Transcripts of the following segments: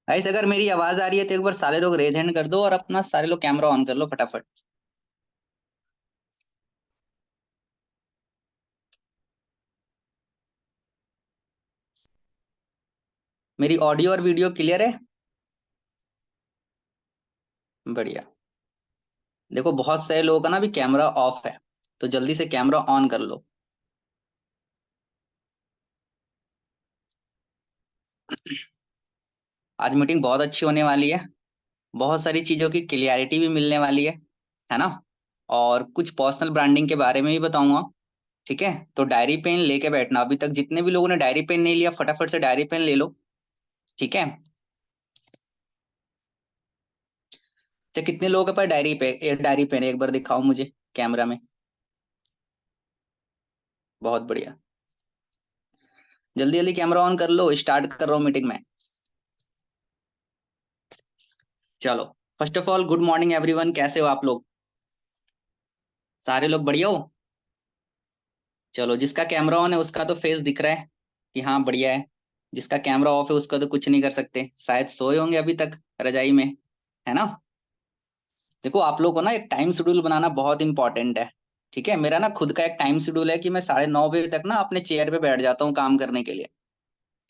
Guys अगर मेरी आवाज आ रही है तो एक बार सारे लोग रेज हैंड कर दो और अपना सारे लोग कैमरा ऑन कर लो फटाफट। मेरी ऑडियो और वीडियो क्लियर है? बढ़िया। देखो बहुत सारे लोगों का ना अभी कैमरा ऑफ है, तो जल्दी से कैमरा ऑन कर लो। आज मीटिंग बहुत अच्छी होने वाली है। बहुत सारी चीजों की क्लियरिटी भी मिलने वाली है ना। और कुछ पर्सनल ब्रांडिंग के बारे में भी बताऊंगा। ठीक है, तो डायरी पेन लेके बैठना। अभी तक जितने भी लोगों ने डायरी पेन नहीं लिया फटाफट से डायरी पेन ले लो। ठीक है। तो कितने लोगों के पास डायरी पेन एक बार दिखाओ मुझे कैमरा में। बहुत बढ़िया। जल्दी जल्दी कैमरा ऑन कर लो, स्टार्ट कर रहा हूँ मीटिंग में। चलो। First of all good morning everyone, कैसे हो आप लोग? सारे लोग बढ़िया हो? चलो, जिसका कैमरा ऑन है उसका तो फेस दिख रहा है कि हाँ बढ़िया है। जिसका कैमरा ऑफ है उसका तो कुछ नहीं कर सकते, शायद सोए होंगे अभी तक रजाई में। है ना। देखो आप लोग को ना एक टाइम शेड्यूल बनाना बहुत इंपॉर्टेंट है। ठीक है, मेरा ना खुद का एक टाइम शेड्यूल है कि मैं 9:30 बजे तक ना अपने चेयर पे बैठ जाता हूँ काम करने के लिए।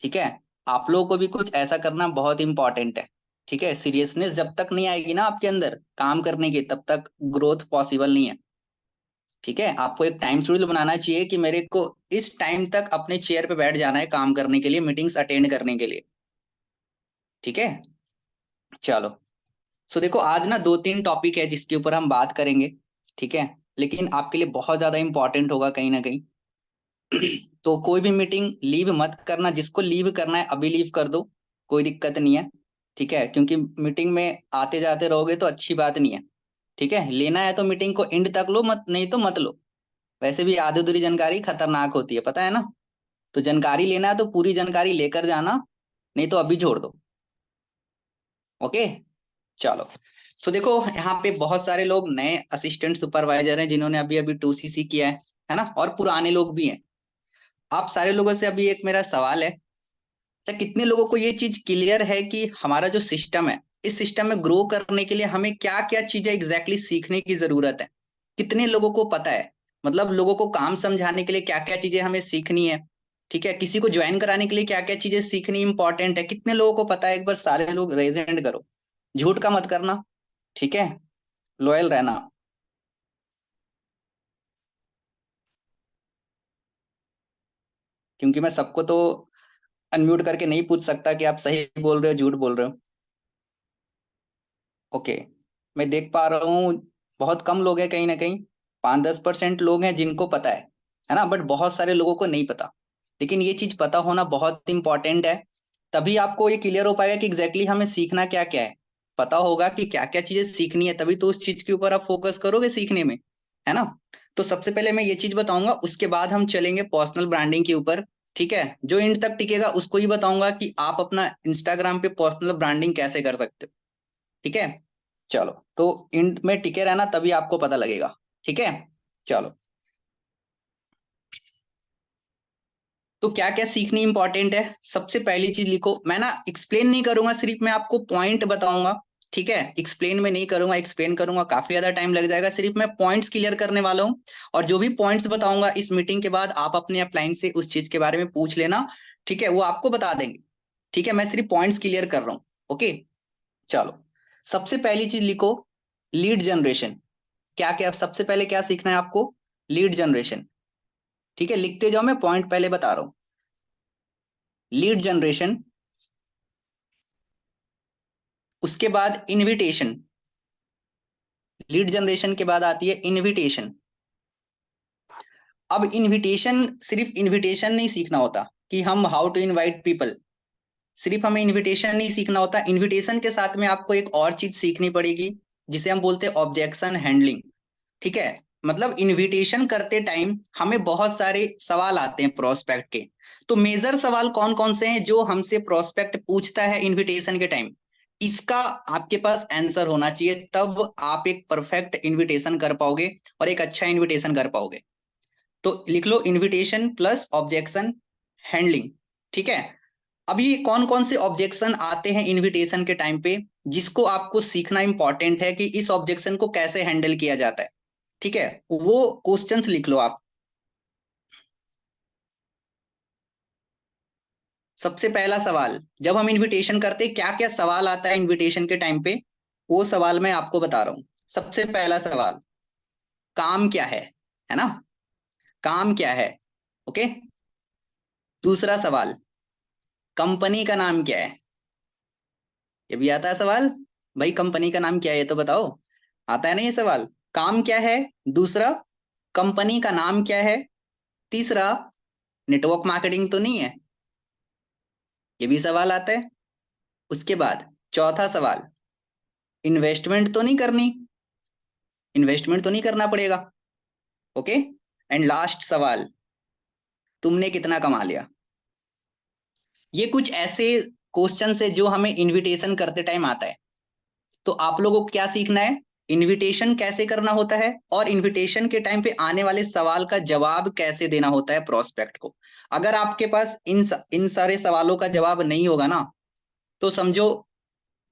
ठीक है। आप लोगों को भी कुछ ऐसा करना बहुत इंपॉर्टेंट है। ठीक है, सीरियसनेस जब तक नहीं आएगी ना आपके अंदर काम करने की तब तक ग्रोथ पॉसिबल नहीं है। ठीक है, आपको एक टाइम शेड्यूल बनाना चाहिए कि मेरे को इस टाइम तक अपने चेयर पे बैठ जाना है काम करने के लिए, मीटिंग्स अटेंड करने के लिए। ठीक है। चलो। सो देखो आज ना दो तीन टॉपिक है जिसके ऊपर हम बात करेंगे। ठीक है। लेकिन आपके लिए बहुत ज्यादा इंपॉर्टेंट होगा कहीं ना कहीं। तो कोई भी मीटिंग लीव मत करना, जिसको लीव करना है अभी लीव कर दो। कोई दिक्कत नहीं है। ठीक है, क्योंकि मीटिंग में आते जाते रहोगे तो अच्छी बात नहीं है। ठीक है, लेना है तो मीटिंग को एंड तक लो, मत नहीं तो मत लो। वैसे भी आधी अधूरी जानकारी खतरनाक होती है, पता है ना। तो जानकारी लेना है तो पूरी जानकारी लेकर जाना, नहीं तो अभी छोड़ दो। ओके। चलो। सो देखो यहाँ पे बहुत सारे लोग नए असिस्टेंट सुपरवाइजर हैं जिन्होंने अभी अभी 2CC किया है ना, और पुराने लोग भी हैं। आप सारे लोगों से अभी एक मेरा सवाल है। तो कितने लोगों को ये चीज क्लियर है कि हमारा जो सिस्टम है, इस सिस्टम में ग्रो करने के लिए हमें क्या क्या चीजें एग्जैक्टली सीखने की जरूरत है? कितने लोगों को पता है? मतलब लोगों को काम समझाने के लिए क्या क्या चीजें हमें सीखनी है? ठीक है, किसी को ज्वाइन कराने के लिए क्या क्या चीजें सीखनी इंपॉर्टेंट है? कितने लोगों को पता है? एक बार सारे लोग रेज हैंड करो। झूठ का मत करना। ठीक है। लॉयल रहना। क्योंकि मैं सबको तो अनम्यूट करके नहीं पूछ सकता कि आप सही बोल रहे हो झूठ बोल रहे हो। ओके। मैं देख पा रहा हूँ बहुत कम लोग हैं, कहीं ना कहीं 5-10% लोग हैं जिनको पता है ना, बट बहुत सारे लोगों को नहीं पता। लेकिन ये चीज पता होना बहुत इंपॉर्टेंट है। तभी आपको ये क्लियर हो पाएगा कि एग्जैक्टली हमें सीखना क्या क्या है। पता होगा कि क्या क्या चीजें सीखनी है, तभी तो उस चीज के ऊपर आप फोकस करोगे सीखने में। है ना। तो सबसे पहले मैं ये चीज बताऊंगा, उसके बाद हम चलेंगे पर्सनल ब्रांडिंग के ऊपर। ठीक है, जो एंड तक टिकेगा उसको ही बताऊंगा कि आप अपना इंस्टाग्राम पे पर्सनल ब्रांडिंग कैसे कर सकते हो। ठीक है। चलो, तो इंड में टिके रहना तभी आपको पता लगेगा। ठीक है। चलो। तो क्या क्या सीखनी इंपॉर्टेंट है, सबसे पहली चीज लिखो। मैं ना एक्सप्लेन नहीं करूंगा, सिर्फ मैं आपको पॉइंट बताऊंगा। ठीक है, एक्सप्लेन में नहीं करूंगा, एक्सप्लेन करूंगा काफी ज्यादा टाइम लग जाएगा, सिर्फ मैं पॉइंट्स क्लियर करने वाला हूँ। और जो भी पॉइंट्स बताऊंगा इस मीटिंग के बाद आप अपने अपलाइन से उस चीज के बारे में पूछ लेना। ठीक है, वो आपको बता देंगे। ठीक है, मैं सिर्फ पॉइंट्स क्लियर कर रहा हूँ। ओके। चलो। सबसे पहली चीज लिखो, लीड जनरेशन। क्या क्या सबसे पहले क्या सीखना है आपको? Lead generation. ठीक है, लिखते जाओ, मैं पॉइंट पहले बता रहा हूं। लीड जनरेशन, उसके बाद इनविटेशन। लीड जनरेशन के बाद आती है इनविटेशन। अब इनविटेशन, सिर्फ इनविटेशन नहीं सीखना होता कि हम हाउ टू इनवाइट पीपल। सिर्फ हमें इनविटेशन नहीं सीखना होता, इनविटेशन के साथ में आपको एक और चीज सीखनी पड़ेगी जिसे हम बोलते हैं ऑब्जेक्शन हैंडलिंग। ठीक है। मतलब इनविटेशन करते टाइम हमें बहुत सारे सवाल आते हैं प्रोस्पेक्ट के। तो मेजर सवाल कौन कौन से हैं जो हमसे प्रोस्पेक्ट पूछता है इनविटेशन के टाइम? इसका आपके पास आंसर होना चाहिए, तब आप एक परफेक्ट इनविटेशन कर पाओगे और एक अच्छा इनविटेशन कर पाओगे। तो लिख लो इनविटेशन प्लस ऑब्जेक्शन हैंडलिंग। ठीक है। अभी कौन कौन से ऑब्जेक्शन आते हैं इनविटेशन के टाइम पे, जिसको आपको सीखना इंपॉर्टेंट है कि इस ऑब्जेक्शन को कैसे हैंडल किया जाता है। ठीक है, वो क्वेश्चंस लिख लो आप। सबसे पहला सवाल, जब हम इनविटेशन करते हैं क्या क्या सवाल आता है इनविटेशन के टाइम पे, वो सवाल मैं आपको बता रहा हूं। सबसे पहला सवाल, काम क्या है ना, काम क्या है। ओके। दूसरा सवाल, कंपनी का नाम क्या है। ये भी आता है सवाल, भाई कंपनी का नाम क्या है ये तो बताओ। आता है ना ये सवाल। काम क्या है, दूसरा कंपनी का नाम क्या है, तीसरा नेटवर्क मार्केटिंग तो नहीं है, ये भी सवाल आता है। उसके बाद चौथा सवाल, इन्वेस्टमेंट तो नहीं करनी, इन्वेस्टमेंट तो नहीं करना पड़ेगा। ओके। एंड लास्ट सवाल, तुमने कितना कमा लिया। ये कुछ ऐसे क्वेश्चन है जो हमें इनविटेशन करते टाइम आता है। तो आप लोगों को क्या सीखना है, इनविटेशन कैसे करना होता है, और इनविटेशन के टाइम पे आने वाले सवाल का जवाब कैसे देना होता है प्रोस्पेक्ट को। अगर आपके पास इन सारे सवालों का जवाब नहीं होगा ना, तो समझो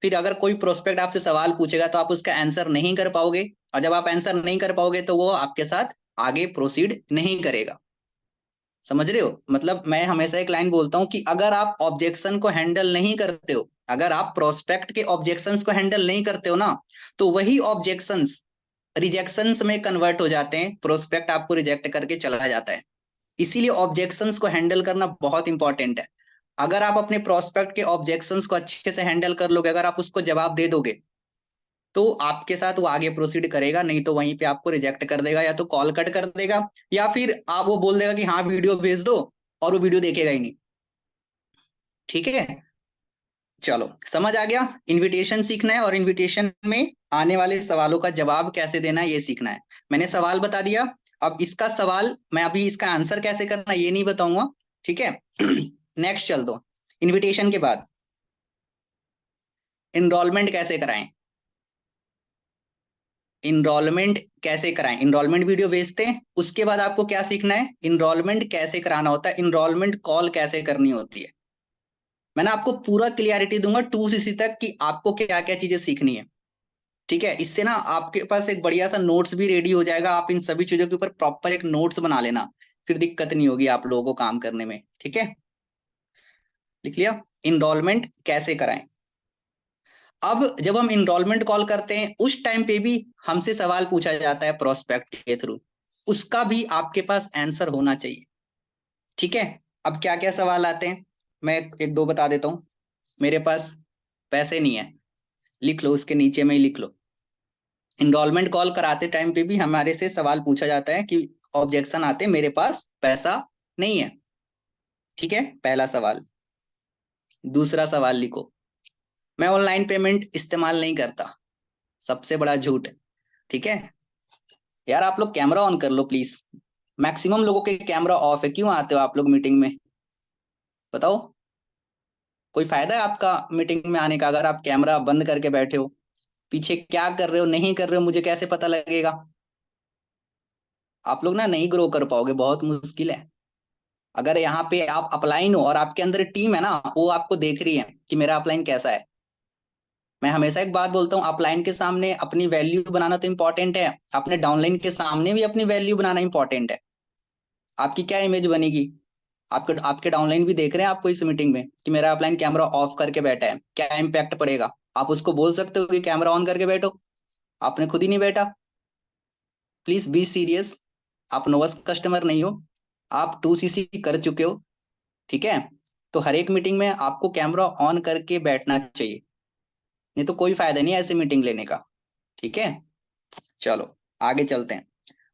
फिर अगर कोई प्रोस्पेक्ट आपसे सवाल पूछेगा तो आप उसका आंसर नहीं कर पाओगे, और जब आप आंसर नहीं कर पाओगे तो वो आपके साथ आगे प्रोसीड नहीं करेगा। समझ रहे हो, मतलब मैं हमेशा एक लाइन बोलता हूं कि अगर आप ऑब्जेक्शन को हैंडल नहीं करते हो, अगर आप प्रोस्पेक्ट के ऑब्जेक्शंस को हैंडल नहीं करते हो ना, तो वही ऑब्जेक्शंस रिजेक्शंस में कन्वर्ट हो जाते हैं, प्रोस्पेक्ट आपको रिजेक्ट करके चला जाता है। इसीलिए ऑब्जेक्शंस को हैंडल करना बहुत इंपॉर्टेंट है। अगर आप अपने प्रोस्पेक्ट के ऑब्जेक्शंस को अच्छे से हैंडल कर लोगे, अगर आप उसको जवाब दे दोगे, तो आपके साथ वो आगे प्रोसीड करेगा, नहीं तो वहीं पे आपको रिजेक्ट कर देगा, या तो कॉल कट कर देगा, या फिर आप वो बोल देगा कि हाँ वीडियो भेज दो, और वो वीडियो देखेगा ही नहीं। ठीक है, चलो समझ आ गया। इनविटेशन सीखना है, और इनविटेशन में आने वाले सवालों का जवाब कैसे देना है ये सीखना है। मैंने सवाल बता दिया, अब इसका सवाल मैं अभी इसका आंसर कैसे करना ये नहीं बताऊंगा। ठीक है। नेक्स्ट चल दो। इनविटेशन के बाद इनरोलमेंट कैसे कराएं, इनरोलमेंट कैसे कराएं, इनरोलमेंट वीडियो भेजते हैं। उसके बाद आपको क्या सीखना है, इनरोलमेंट कैसे कराना होता है, इनरोलमेंट कॉल कैसे करनी होती है। मैं ना आपको पूरा क्लियरिटी दूंगा 2 CC तक कि आपको क्या क्या चीजें सीखनी है। ठीक है, इससे ना आपके पास एक बढ़िया सा नोट्स भी रेडी हो जाएगा, आप इन सभी चीजों के ऊपर प्रॉपर एक नोट्स बना लेना, फिर दिक्कत नहीं होगी आप लोगों को काम करने में। ठीक है, लिख लिया, इनरोलमेंट कैसे कराएं। अब जब हम इनरोलमेंट कॉल करते हैं उस टाइम पे भी हमसे सवाल पूछा जाता है प्रोस्पेक्ट के थ्रू, उसका भी आपके पास आंसर होना चाहिए। ठीक है, अब क्या क्या सवाल आते हैं मैं एक दो बता देता हूं। मेरे पास पैसे नहीं है, लिख लो, उसके नीचे में ही लिख लो। इनरोलमेंट कॉल कराते टाइम पे भी हमारे से सवाल पूछा जाता है कि ऑब्जेक्शन आते मेरे पास पैसा नहीं है। ठीक है, पहला सवाल। दूसरा सवाल लिखो, मैं ऑनलाइन पेमेंट इस्तेमाल नहीं करता। सबसे बड़ा झूठ। ठीक है, यार आप लोग कैमरा ऑन कर लो प्लीज। मैक्सिमम लोगों के कैमरा ऑफ है, क्यों आते हो आप लोग मीटिंग में, बताओ। कोई फायदा है आपका मीटिंग में आने का अगर आप कैमरा बंद करके बैठे हो। पीछे क्या कर रहे हो नहीं कर रहे हो मुझे कैसे पता लगेगा। आप लोग ना नहीं ग्रो कर पाओगे, बहुत मुश्किल है। अगर यहाँ पे आप अपलाइन हो और आपके अंदर टीम है ना, वो आपको देख रही है कि मेरा अपलाइन कैसा है। मैं हमेशा एक बात बोलता हूँ, अपलाइन के सामने अपनी वैल्यू बनाना तो इंपॉर्टेंट है, अपने डाउनलाइन के सामने भी अपनी वैल्यू बनाना इंपॉर्टेंट है। आपकी क्या इमेज बनेगी, आपके आपके डाउनलाइन भी देख रहे हैं आपको इस मीटिंग में कि मेरा अपलाइन कैमरा ऑफ करके बैठा है, क्या इम्पैक्ट पड़ेगा। आप उसको बोल सकते हो कि कैमरा ऑन करके बैठो, आपने खुद ही नहीं बैठा। प्लीज बी सीरियस, आप नोवस कस्टमर नहीं हो, आप 2 CC कर चुके हो। ठीक है, तो हर एक मीटिंग में आपको कैमरा ऑन करके बैठना चाहिए, नहीं तो कोई फायदा नहीं है ऐसे मीटिंग लेने का। ठीक है, चलो आगे चलते हैं।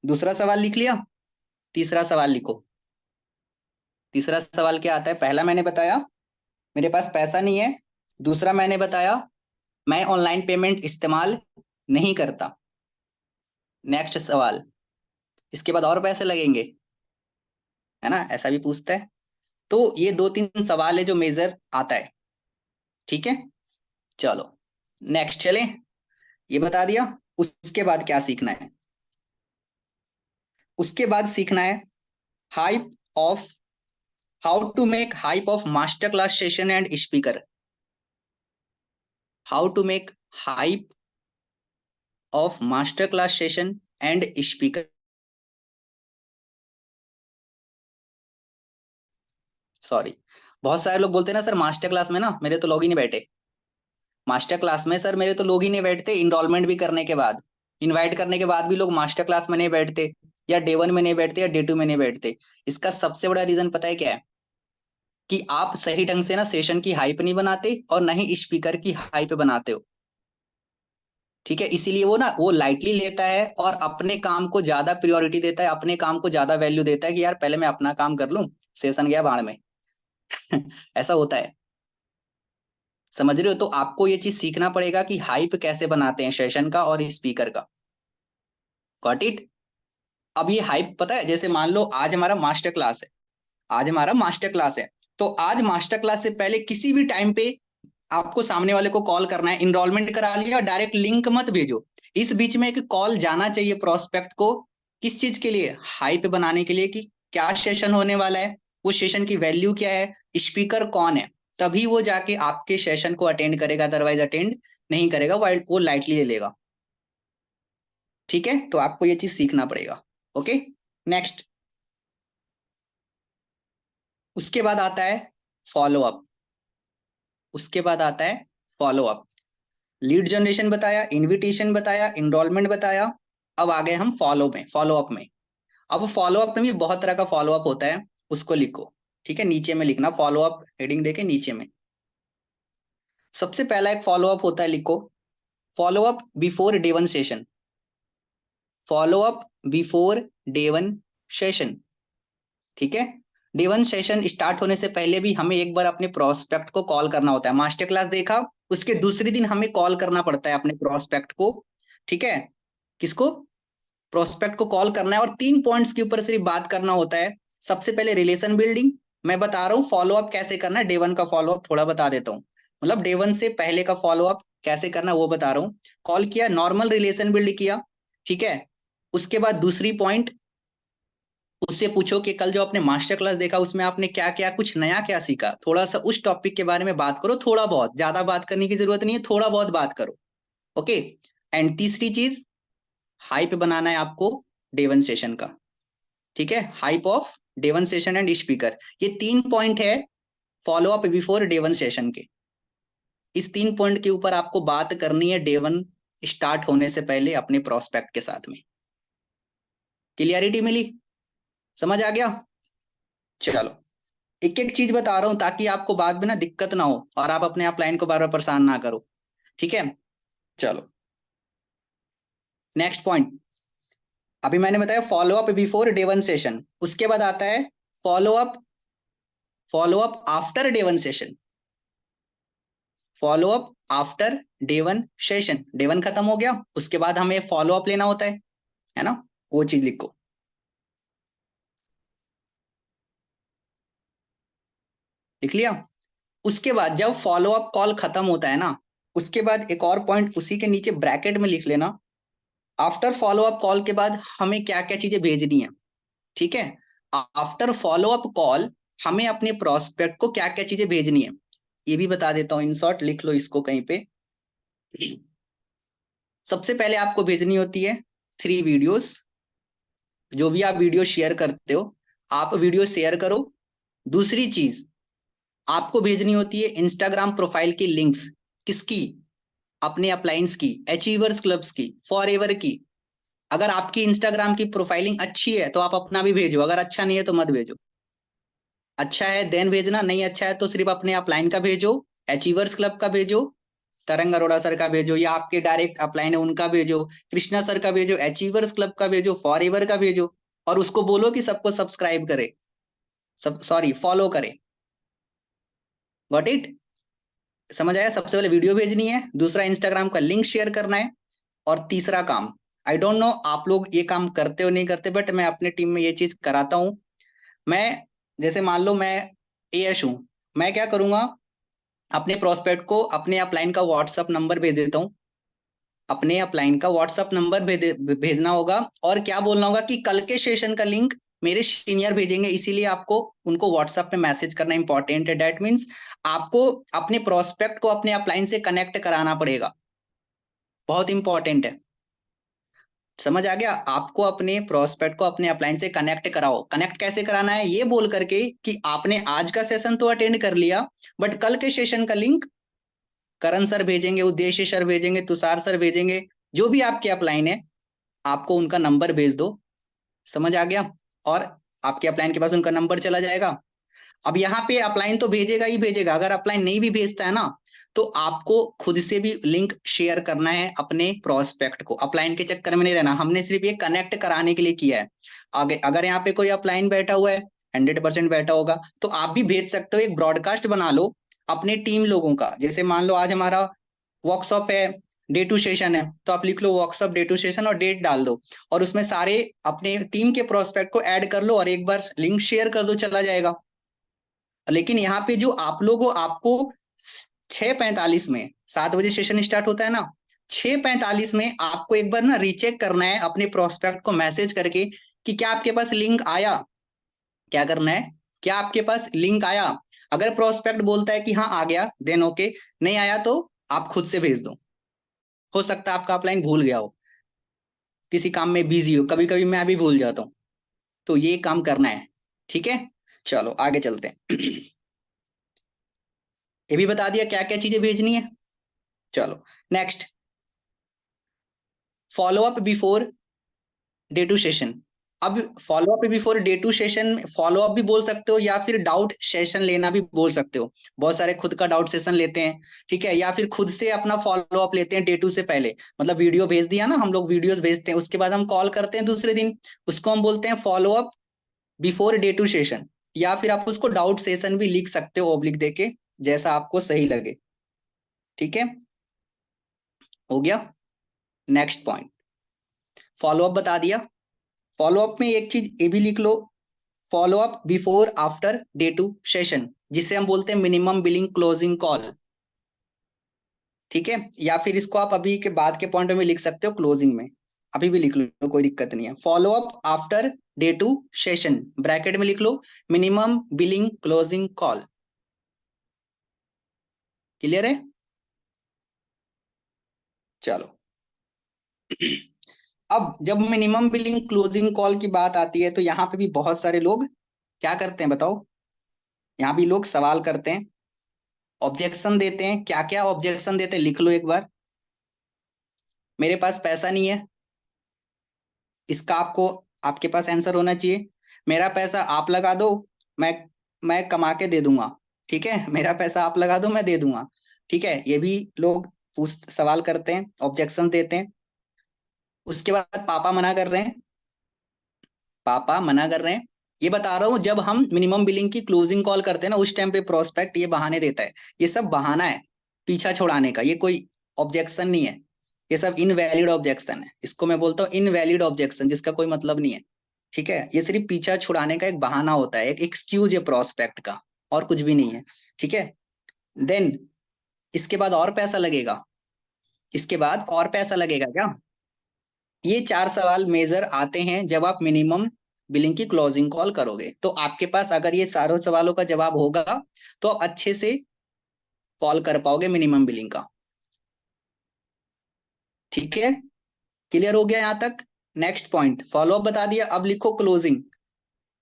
दूसरा सवाल लिख लिया, तीसरा सवाल लिखो। तीसरा सवाल क्या आता है, पहला मैंने बताया मेरे पास पैसा नहीं है, दूसरा मैंने बताया मैं ऑनलाइन पेमेंट इस्तेमाल नहीं करता। नेक्स्ट सवाल, इसके बाद और पैसे लगेंगे, है ना, ऐसा भी पूछता है। तो ये 2-3 सवाल है जो मेजर आता है। ठीक है, चलो नेक्स्ट चले। ये बता दिया, उसके बाद क्या सीखना है, उसके बाद सीखना है hype of how to make hype of master class session and speaker, how to make hype of master class session and speaker. Sorry, बहुत सारे लोग बोलते हैं ना सर मास्टर क्लास में ना मेरे तो लोग ही नहीं बैठे, मास्टर क्लास में सर मेरे तो लोग ही नहीं बैठते, इनरोलमेंट भी करने के बाद, इनवाइट करने के बाद भी लोग मास्टर क्लास में नहीं बैठते, या डे 1 में नहीं बैठते या डे 2 में नहीं बैठते। इसका सबसे बड़ा रीजन पता है क्या है? कि आप सही ढंग से ना सेशन की हाइप नहीं बनाते और ना ही स्पीकर की हाइप बनाते हो। ठीक है, इसीलिए वो ना वो लाइटली लेता है और अपने काम को ज्यादा प्रायोरिटी देता है, अपने काम को ज्यादा वैल्यू देता है कि यार पहले मैं अपना काम कर लूं, सेशन गया भाड़ में। ऐसा होता है, समझ रहे हो? तो आपको ये चीज सीखना पड़ेगा कि हाइप कैसे बनाते हैं सेशन का और स्पीकर का। Got it? अब ये हाइप पता है, जैसे मान लो आज हमारा मास्टर क्लास है, आज हमारा मास्टर क्लास है, तो आज मास्टर क्लास से पहले किसी भी टाइम पे आपको सामने वाले को कॉल करना है, इनरोलमेंट करा लिया और डायरेक्ट लिंक मत भेजो। इस बीच में एक कॉल जाना चाहिए प्रोस्पेक्ट को, किस चीज के लिए? हाइप बनाने के लिए, कि क्या सेशन होने वाला है, वो सेशन की वैल्यू क्या है, स्पीकर कौन है, तभी वो जाके आपके सेशन को अटेंड करेगा, अदरवाइज अटेंड नहीं करेगा, वो लाइटली ले लेगा। ठीक है, तो आपको ये चीज सीखना पड़ेगा। ओके, नेक्स्ट, उसके बाद आता है फॉलो अप, उसके बाद आता है फॉलो अप। लीड जनरेशन बताया, इनविटेशन बताया, इनरोलमेंट बताया, अब आ गए हम फॉलो में, फॉलो अप में। अब फॉलो अप में भी बहुत तरह का फॉलो अप होता है, उसको लिखो। ठीक है, नीचे में लिखना, फॉलो अप हेडिंग देके नीचे में सबसे पहला एक फॉलो अप होता है, लिखो, follow up before day 1 session, follow up before day 1 session. ठीक है, डे 1 सेशन स्टार्ट होने से पहले भी हमें एक बार अपने प्रोस्पेक्ट को कॉल करना होता है। मास्टर क्लास देखा, उसके दूसरे दिन हमें कॉल करना पड़ता है अपने प्रोस्पेक्ट को। ठीक है, किसको? प्रोस्पेक्ट को कॉल करना है और 3 पॉइंट्स के ऊपर सिर्फ बात करना होता है। सबसे पहले रिलेशन बिल्डिंग, मैं बता रहा हूँ फॉलो अप कैसे करना है, डे 1 का फॉलो अप थोड़ा बता देता हूँ, मतलब डे 1 से पहले का फॉलो अप कैसे करना है वो बता रहा हूँ। कॉल किया, नॉर्मल रिलेशन बिल्ड किया। ठीक है, उसके बाद दूसरी पॉइंट, उससे पूछो कि कल जो आपने मास्टर क्लास देखा उसमें आपने क्या क्या, कुछ नया क्या सीखा, थोड़ा सा उस टॉपिक के बारे में बात करो, थोड़ा बहुत, ज्यादा बात करने की जरूरत नहीं है, थोड़ा बहुत बात करो। ओके, एंड तीसरी चीज, हाइप बनाना है आपको डे 1 सेशन का। ठीक है, hype of day 1 session and speaker, ये 3 पॉइंट है follow up before day 1 session के। इस 3 पॉइंट के ऊपर आपको बात करनी है डे 1 स्टार्ट होने से पहले अपने प्रोस्पेक्ट के साथ में। क्लियरिटी मिली? समझ आ गया? चलो, एक एक चीज बता रहा हूं ताकि आपको बाद में ना दिक्कत ना हो और आप अपने आप लाइन को बार बार परेशान ना करो। ठीक है, चलो, नेक्स्ट पॉइंट, अभी मैंने बताया follow up before day 1 session, उसके बाद आता है follow up, follow up after day 1 session, follow up after day 1 session. Day 1 खत्म हो गया, उसके बाद हमें फॉलो अप लेना होता है ना, वो चीज लिखो। लिख लिया? उसके बाद जब फॉलो अप कॉल खत्म होता है ना, उसके बाद एक और पॉइंट उसी के नीचे ब्रैकेट में लिख लेना, आफ्टर फॉलो अप कॉल के बाद हमें क्या क्या चीजें भेजनी है। ठीक है, आफ्टर फॉलो अप कॉल हमें अपने प्रोस्पेक्ट को क्या क्या चीजें भेजनी है, ये भी बता देता हूँ, इन शॉर्ट लिख लो इसको कहीं पे। सबसे पहले आपको भेजनी होती है 3 वीडियोस, जो भी आप वीडियो शेयर करते हो आप वीडियो शेयर करो। दूसरी चीज आपको भेजनी होती है इंस्टाग्राम प्रोफाइल की लिंक्स, किसकी? अपने अपलाइंस की, अचीवर्स क्लब्स की, फॉरएवर की। अगर आपकी इंस्टाग्राम की प्रोफाइलिंग अच्छी है तो आप अपना भी भेजो, अगर अच्छा नहीं है तो मत भेजो। अच्छा है देन भेजना, नहीं अच्छा है तो सिर्फ अपने अपलाइन का भेजो, अचीवर्स क्लब का भेजो, तरंग अरोड़ा सर का भेजो, या आपके डायरेक्ट अपलाइन है उनका भेजो, कृष्णा सर का भेजो, अचीवर्स क्लब का भेजो, फॉरएवर का भेजो, और उसको बोलो कि सबको सब्सक्राइब करे, सब सॉरी फॉलो करे। Got it? समझ आया? सबसे पहले वीडियो भेजनी है, दूसरा इंस्टाग्राम का लिंक शेयर करना है, और तीसरा काम, आई डोंट नो आप लोग ये काम करते हो नहीं करते, बट मैं अपने टीम में ये चीज कराता हूं। मैं, जैसे मान लो मैं एएस हूं, मैं क्या करूंगा, अपने प्रोस्पेक्ट को अपने अपलाइन का व्हाट्सअप नंबर भेज देता हूँ, अपने अपलाइन का व्हाट्सअप नंबर भेजना होगा, और क्या बोलना होगा कि कल के सेशन का लिंक मेरे सीनियर भेजेंगे, इसीलिए आपको उनको व्हाट्सएप पे मैसेज करना इंपॉर्टेंट है। दैट मीन्स आपको अपने प्रोस्पेक्ट को अपने अपलाइन से कनेक्ट कराना पड़ेगा, बहुत इंपॉर्टेंट है। समझ आ गया? आपको अपने प्रोस्पेक्ट को अपने अपलाइन से कनेक्ट कराओ। कनेक्ट कैसे कराना है? ये बोल करके कि आपने आज का सेशन तो अटेंड कर लिया, बट कल के सेशन का लिंक करण सर भेजेंगे, उद्देश्य सर भेजेंगे, तुषार सर भेजेंगे, जो भी आपके अपलाइन है आपको उनका नंबर भेज दो। समझ आ गया? और आपके अपलाइन के पास उनका नंबर चला जाएगा। अब यहाँ पे अपलाइन तो भेजेगा ही भेजेगा, अगर अपलाइन नहीं भी भेजता है ना, तो आपको खुद से भी लिंक शेयर करना है अपने प्रोस्पेक्ट को। अपलाइन के चक्कर में नहीं रहना, हमने सिर्फ ये कनेक्ट कराने के लिए किया है। आगे अगर यहाँ पे कोई अपलाइन बैठा हुआ है, 100% बैठा होगा, तो आप भी भेज सकते हो। एक ब्रॉडकास्ट बना लो अपने टीम लोगों का। जैसे मान लो आज हमारा वर्कशॉप है, डे 2 सेशन है, तो आप लिख लो वर्कशॉप डे 2 सेशन और डेट डाल दो, और उसमें सारे अपने टीम के प्रोस्पेक्ट को ऐड कर लो और एक बार लिंक शेयर कर दो, चला जाएगा। लेकिन यहाँ पे जो आप लोग हो, आपको 6:45 में, 7 बजे सेशन स्टार्ट होता है ना, 6:45 में आपको एक बार ना रीचेक करना है अपने प्रोस्पेक्ट को मैसेज करके कि क्या आपके पास लिंक आया। क्या करना है? क्या आपके पास लिंक आया? अगर प्रोस्पेक्ट बोलता है कि हाँ आ गया, देन ओके। नहीं आया तो आप खुद से भेज दो। हो सकता है आपका अपलाइन भूल गया हो, किसी काम में बिजी हो, कभी कभी मैं भी भूल जाता हूँ, तो ये काम करना है। ठीक है, चलो आगे चलते हैं। ये भी बता दिया क्या क्या चीजें भेजनी है। चलो next, follow up before day 2 session. अब follow up before day 2 session, follow up भी बोल सकते हो या फिर डाउट सेशन लेना भी बोल सकते हो। बहुत सारे खुद का डाउट सेशन लेते हैं, ठीक है, या फिर खुद से अपना फॉलो अप लेते हैं डे 2 से पहले। मतलब वीडियो भेज दिया ना, हम लोग वीडियोस भेजते हैं, उसके बाद हम कॉल करते हैं दूसरे दिन, उसको हम बोलते हैं follow up before day 2 session. या फिर आप उसको डाउट सेशन भी लिख सकते हो ओब्लिक देके, जैसा आपको सही लगे। ठीक है, हो गया। नेक्स्ट पॉइंट, फॉलो अप बता दिया। फॉलो अप में एक चीज ये भी लिख लो, follow up before after day 2 session, जिसे हम बोलते हैं मिनिमम बिलिंग क्लोजिंग कॉल। ठीक है, या फिर इसको आप अभी के बाद के पॉइंट में लिख सकते हो क्लोजिंग में, अभी भी लिख लो, कोई दिक्कत नहीं है। Follow up after day 2 session, bracket में लिख लो minimum billing closing call. Clear है? चलो। अब जब मिनिमम बिलिंग क्लोजिंग कॉल की बात आती है, तो यहाँ पे भी बहुत सारे लोग क्या करते हैं बताओ? यहाँ भी लोग सवाल करते हैं, ऑब्जेक्शन देते हैं। क्या क्या ऑब्जेक्शन देते हैं लिख लो एक बार। मेरे पास पैसा नहीं है, इसका आपको आपके पास आंसर होना चाहिए। मेरा पैसा आप लगा दो, मैं मैं कमा के दे दूंगा। ठीक है, मेरा पैसा आप लगा दो, मैं दे दूंगा। ठीक है, ये भी लोग पूछ सवाल करते हैं, ऑब्जेक्शन देते हैं। उसके बाद पापा मना कर रहे हैं, पापा मना कर रहे हैं। ये बता रहा हूँ, जब हम मिनिमम बिलिंग की क्लोजिंग कॉल करते हैं ना, उस टाइम पे प्रोस्पेक्ट ये बहाने देता है। ये सब बहाना है पीछा छुड़ाने का, ये कोई ऑब्जेक्शन नहीं है। ये सब इनवैलिड ऑब्जेक्शन है, इसको मैं बोलता हूँ इनवैलिड ऑब्जेक्शन, जिसका कोई मतलब नहीं है। ठीक है, ये सिर्फ पीछा छुड़ाने का एक बहाना होता है, एक एक्सक्यूज है प्रोस्पेक्ट का, और कुछ भी नहीं है। ठीक है, देन इसके बाद और पैसा लगेगा, इसके बाद और पैसा लगेगा क्या? ये 4 सवाल मेजर आते हैं जब आप मिनिमम बिलिंग की क्लोजिंग कॉल करोगे। तो आपके पास अगर ये सारों सवालों का जवाब होगा, तो आप अच्छे से कॉल कर पाओगे मिनिमम बिलिंग का। ठीक है, क्लियर हो गया यहाँ तक? नेक्स्ट पॉइंट, फॉलो अप बता दिया, अब लिखो closing.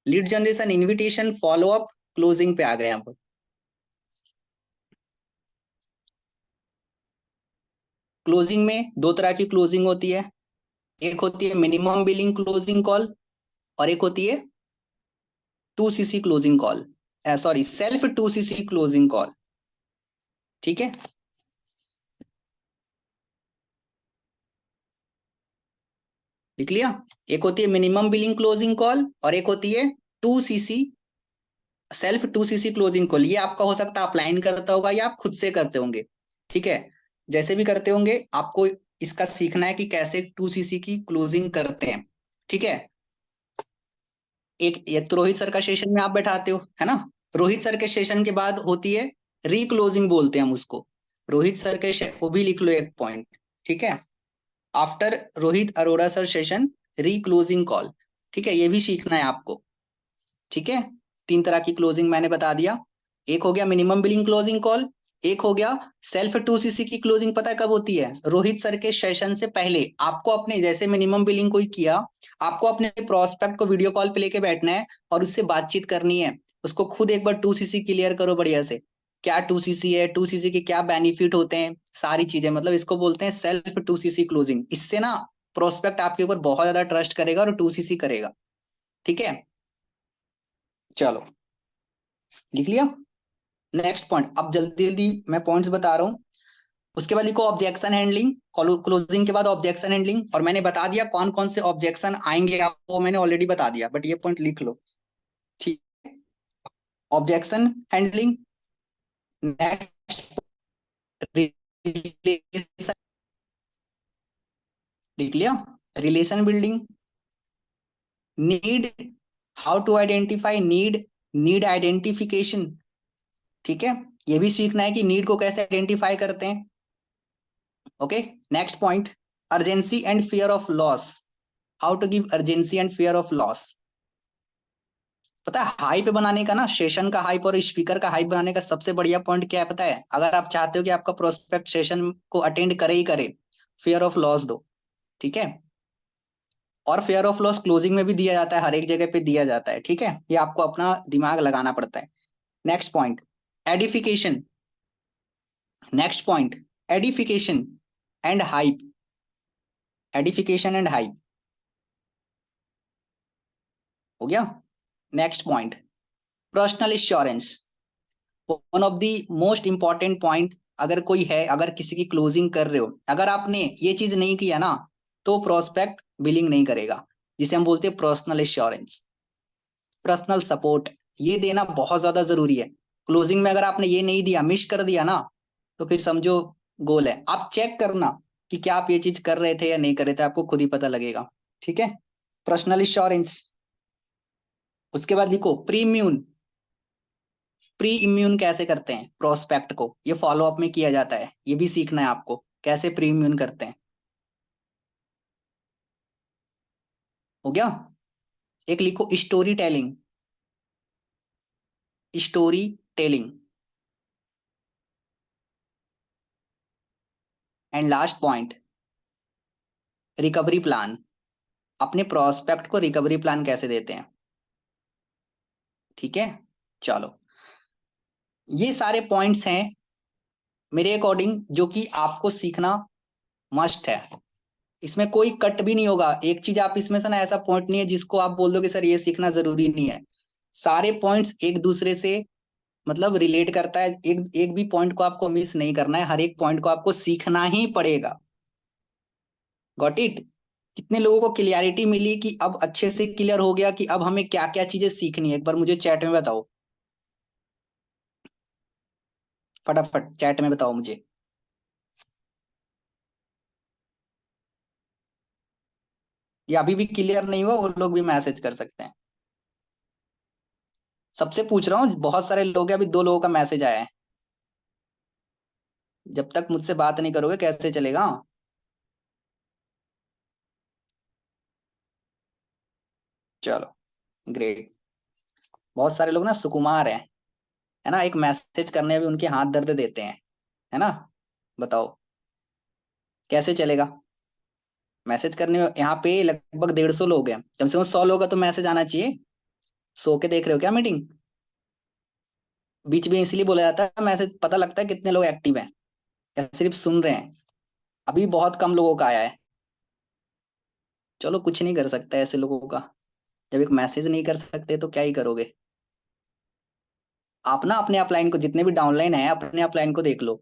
Lead generation, invitation, follow up, closing पे आ गए हम। क्लोजिंग में 2 तरह की क्लोजिंग होती है, एक होती है मिनिमम बिलिंग क्लोजिंग कॉल, और एक होती है 2cc closing call, sorry self 2cc closing call. ठीक है, लिख लिया? एक होती है मिनिमम बिलिंग क्लोजिंग कॉल और एक होती है 2cc self 2cc closing call. ये आपका हो सकता है अपलाइन करता होगा या आप खुद से करते होंगे। ठीक है, जैसे भी करते होंगे आपको इसका सीखना है कि कैसे 2cc की क्लोजिंग करते हैं। ठीक है, एक तो रोहित सर का सेशन में आप बैठाते हो, है ना? रोहित सर के सेशन के बाद होती है रीक्लोजिंग, बोलते हैं हम उसको। रोहित सर के वो भी लिख लो एक पॉइंट। ठीक है, after Rohit Arora sir session reclosing call. ठीक है, ये भी सीखना है आपको। ठीक है, 3 तरह की क्लोजिंग मैंने बता दिया। एक हो गया मिनिमम बिलिंग क्लोजिंग कॉल, एक हो गया सेल्फ 2cc की क्लोजिंग। पता है कब होती है? रोहित सर के सेशन से पहले आपको अपने, जैसे मिनिमम बिलिंग कोई किया, आपको अपने प्रोस्पेक्ट को वीडियो कॉल पे लेके बैठना है और उससे बातचीत करनी है। उसको खुद एक बार 2cc क्लियर करो बढ़िया से, क्या 2cc है, 2cc के क्या बेनिफिट होते हैं, सारी चीजें। मतलब इसको बोलते हैं सेल्फ 2cc क्लोजिंग। इससे ना प्रोस्पेक्ट आपके ऊपर बहुत ज्यादा ट्रस्ट करेगा और 2cc करेगा। ठीक है, चलो लिख लिया। नेक्स्ट पॉइंट, अब जल्दी जल्दी मैं पॉइंट्स बता रहा हूँ। उसके बाद लिखो ऑब्जेक्शन हैंडलिंग, क्लोजिंग के बाद ऑब्जेक्शन हैंडलिंग। और मैंने बता दिया कौन कौन से ऑब्जेक्शन आएंगे, आपको मैंने ऑलरेडी बता दिया, बट ये पॉइंट लिख लो। ठीक, ऑब्जेक्शन हैंडलिंग। नेक्स्ट, लिख लिया, relation building. Need, how to identify need, need identification. ठीक है, ये भी सीखना है कि नीड को कैसे आइडेंटिफाई करते हैं। Okay, next point, urgency and fear of loss. How to give urgency and fear of loss. पता है हाइप बनाने का ना, सेशन का हाइप और स्पीकर का हाइप बनाने का सबसे बढ़िया पॉइंट क्या है पता है? अगर आप चाहते हो कि आपका प्रोस्पेक्ट सेशन को अटेंड करे ही करे, फियर ऑफ लॉस दो। ठीक है, और फेयर ऑफ लॉस क्लोजिंग में भी दिया जाता है, हर एक जगह पे दिया जाता है। ठीक है, ये आपको अपना दिमाग लगाना पड़ता है। Next point, edification. Next point, edification and hype. Edification and hype हो गया। Next point, personal insurance. One of the most important point. अगर कोई है, अगर किसी की क्लोजिंग कर रहे हो, अगर आपने ये चीज नहीं किया ना, तो प्रोस्पेक्ट बिलिंग नहीं करेगा, जिसे हम बोलते हैं पर्सनल इंश्योरेंस, पर्सनल सपोर्ट। ये देना बहुत ज्यादा जरूरी है। क्लोजिंग में अगर आपने ये नहीं दिया, मिस कर दिया ना, तो फिर समझो गोल है। आप चेक करना कि क्या आप ये चीज कर रहे थे या नहीं कर रहे थे, आपको खुद ही पता लगेगा। ठीक है, पर्सनल इंश्योरेंस। उसके बाद लिखो प्री इम्यून। प्री इम्यून कैसे करते हैं प्रोस्पेक्ट को, ये फॉलो अप में किया जाता है, ये भी सीखना है आपको कैसे प्री इम्यून करते हैं। हो गया। एक लिखो story telling. Story telling. And last point, recovery plan. अपने प्रोस्पेक्ट को रिकवरी प्लान कैसे देते हैं। ठीक है, चलो ये सारे पॉइंट्स हैं मेरे अकॉर्डिंग जो कि आपको सीखना मस्ट है। इसमें कोई कट भी नहीं होगा। एक चीज आप इसमें से ना, ऐसा पॉइंट नहीं है जिसको आप बोल दो कि सर ये सीखना जरूरी नहीं है। सारे पॉइंट्स एक दूसरे से मतलब रिलेट करता है। एक एक भी पॉइंट को आपको मिस नहीं करना है, हर एक पॉइंट को आपको सीखना ही पड़ेगा। Got it? कितने लोगों को क्लियरिटी मिली कि अब अच्छे से क्लियर हो गया कि अब हमें क्या क्या चीजें सीखनी है? एक बार मुझे चैट में बताओ, फटाफट चैट में बताओ मुझे। ये अभी भी क्लियर नहीं हुआ, वो लोग भी मैसेज कर सकते हैं। सबसे पूछ रहा हूँ, बहुत सारे लोग हैं, अभी 2 लोगों का मैसेज आया है। जब तक मुझसे बात नहीं करोगे कैसे चलेगा? चलो, ग्रेट। बहुत सारे लोग ना सुकुमार हैं, है ना, एक मैसेज करने में भी उनके हाथ दर्द देते हैं, है ना। बताओ कैसे चलेगा मैसेज करने में? यहाँ पे लगभग 150 लोग हैं, कम से कम 100 लोग का तो मैसेज आना चाहिए। सो के देख रहे हो क्या मीटिंग? बीच में इसलिए बोला जाता है मैसेज, पता लगता है कितने लोग एक्टिव हैं या सिर्फ सुन रहे हैं। अभी बहुत कम लोगों का आया है। चलो कुछ नहीं कर सकता ऐसे लोगों का, जब एक मैसेज नहीं कर सकते तो क्या ही करोगे। आप ना अपने अपलाइन को, जितने भी डाउनलाइन है अपने अपलाइन को देख लो।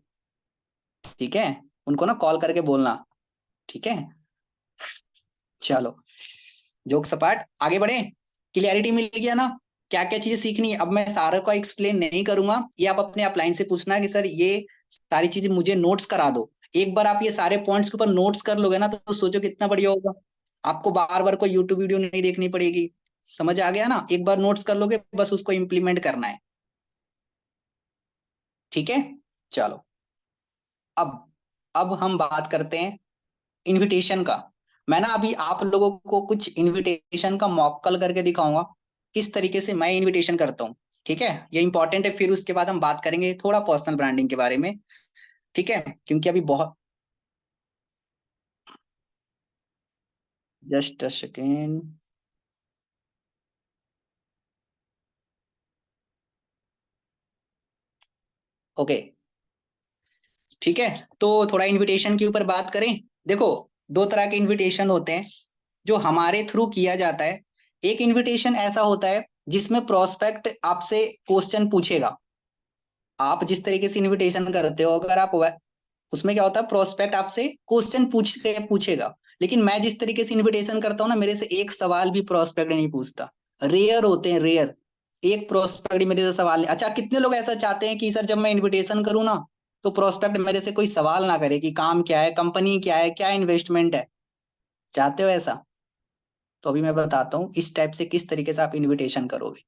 ठीक है, उनको ना कॉल करके बोलना। ठीक है, चलो जोक सपाट आगे बढ़े। क्लियरिटी मिल गया ना, क्या क्या चीजें सीखनी है? अब मैं सारा को एक्सप्लेन नहीं करूंगा, ये आप अपने अपलाइन से पूछना कि सर ये सारी चीजें मुझे नोट्स करा दो। एक बार आप ये सारे पॉइंट्स के ऊपर नोट्स कर लोगे ना, तो सोचो कितना बढ़िया होगा। आपको बार बार कोई यूट्यूब वीडियो नहीं देखनी पड़ेगी। समझ आ गया ना? एक बार नोट्स कर लोगे, बस उसको इम्प्लीमेंट करना है। ठीक है, चलो अब अब हम बात करते हैं इनविटेशन का। मैं ना अभी आप लोगों को कुछ इनविटेशन का मॉक कॉल करके दिखाऊंगा। किस तरीके से मैं इनविटेशन करता हूँ। ठीक है, ये इंपॉर्टेंट है। फिर उसके बाद हम बात करेंगे थोड़ा पर्सनल ब्रांडिंग के बारे में। ठीक है, क्योंकि अभी बहुत, जस्ट अ सेकेंड। ओके, ठीक है। तो थोड़ा इनविटेशन के ऊपर बात करें। देखो, दो तरह के इनविटेशन होते हैं जो हमारे थ्रू किया जाता है। एक इनविटेशन ऐसा होता है जिसमें प्रोस्पेक्ट आपसे क्वेश्चन पूछेगा। आप जिस तरीके से इनविटेशन करते हो, अगर आप उसमें क्या होता है, प्रोस्पेक्ट आपसे क्वेश्चन पूछेगा। लेकिन मैं जिस तरीके से इनविटेशन करता हूँ ना, मेरे से एक सवाल भी प्रोस्पेक्ट नहीं पूछता। रेयर होते हैं, रेयर। एक प्रोस्पेक्ट मेरे से सवाल नहीं। अच्छा, कितने लोग ऐसा चाहते हैं कि सर जब मैं इनविटेशन करूँ ना, तो प्रोस्पेक्ट मेरे से कोई सवाल ना करे कि काम क्या है, कंपनी क्या है, क्या इन्वेस्टमेंट है। चाहते हो ऐसा? तो अभी मैं बताता हूँ इस टाइप से किस तरीके से आप इनविटेशन करोगे।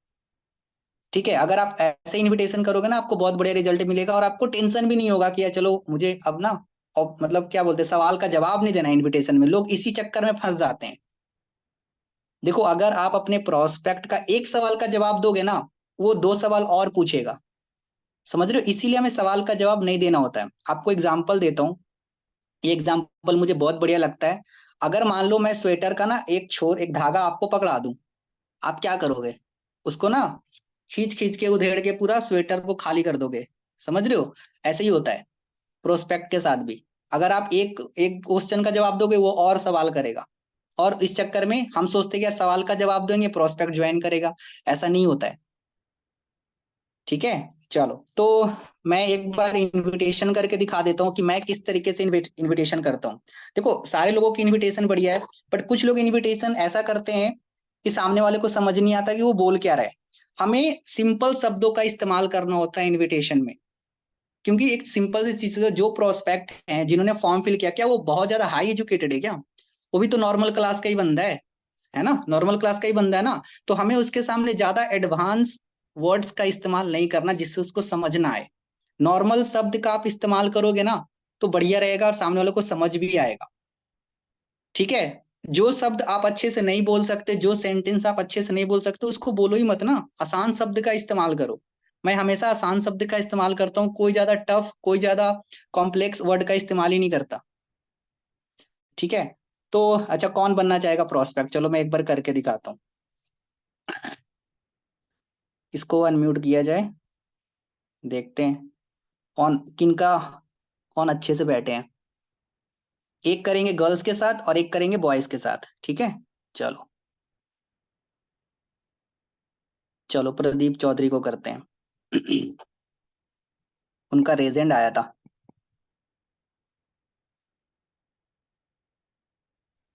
ठीक है, अगर आप ऐसे इनविटेशन करोगे ना, आपको बहुत बढ़िया रिजल्ट मिलेगा और आपको टेंशन भी नहीं होगा कि यार चलो मुझे अब ना, और मतलब क्या बोलते हैं, सवाल का जवाब नहीं देना इनविटेशन में। लोग इसी चक्कर में फंस जाते हैं। देखो, अगर आप अपने प्रोस्पेक्ट का एक सवाल का जवाब दोगे ना, वो दो सवाल और पूछेगा। समझ रहे हो? इसीलिए हमें सवाल का जवाब नहीं देना होता है। आपको एग्जाम्पल देता हूँ। ये एग्जाम्पल मुझे बहुत बढ़िया लगता है। अगर मान लो मैं स्वेटर का ना एक छोर, एक धागा आपको पकड़ा दूं, आप क्या करोगे? उसको ना खींच खींच के उधेड़ के पूरा स्वेटर को खाली कर दोगे। समझ रहे हो? ऐसे ही होता है प्रोस्पेक्ट के साथ भी। अगर आप एक एक क्वेश्चन का जवाब दोगे, वो और सवाल करेगा। और इस चक्कर में हम सोचते हैं कि यार सवाल का जवाब देंगे प्रोस्पेक्ट ज्वाइन करेगा। ऐसा नहीं होता है। ठीक है, चलो तो मैं एक बार इनविटेशन करके दिखा देता हूँ कि मैं किस तरीके से इनविटेशन करता हूँ। देखो, सारे लोगों की इनविटेशन बढ़िया है, बट कुछ लोग इनविटेशन ऐसा करते हैं कि सामने वाले को समझ नहीं आता कि वो बोल क्या रहा है। हमें सिंपल शब्दों का इस्तेमाल करना होता है इनविटेशन में। क्योंकि एक सिंपल सी चीज है, जो प्रोस्पेक्ट हैं जिन्होंने फॉर्म फिल किया, क्या वो बहुत ज्यादा हाई एजुकेटेड है क्या? वो भी तो नॉर्मल क्लास का ही बंदा है ना? नॉर्मल क्लास का ही बंदा है ना। तो हमें उसके सामने ज्यादा एडवांस वर्ड्स का इस्तेमाल नहीं करना जिससे उसको समझ ना आए। नॉर्मल शब्द का आप इस्तेमाल करोगे ना, तो बढ़िया रहेगा और सामने वाले को समझ भी आएगा। ठीक है, जो शब्द आप अच्छे से नहीं बोल सकते, जो सेंटेंस आप अच्छे से नहीं बोल सकते, उसको बोलो ही मत ना। आसान शब्द का इस्तेमाल करो। मैं हमेशा आसान शब्द का इस्तेमाल करता हूँ, कोई ज्यादा टफ, कोई ज्यादा कॉम्प्लेक्स वर्ड का इस्तेमाल ही नहीं करता। ठीक है, तो अच्छा, कौन बनना चाहेगा प्रोस्पेक्ट? चलो मैं एक बार करके दिखाता हूँ। इसको अनम्यूट किया जाए, देखते हैं कौन किनका, कौन अच्छे से बैठे हैं। एक करेंगे गर्ल्स के साथ और एक करेंगे बॉयज के साथ। ठीक है, चलो। चलो प्रदीप चौधरी को करते हैं। उनका रेजेंड आया था।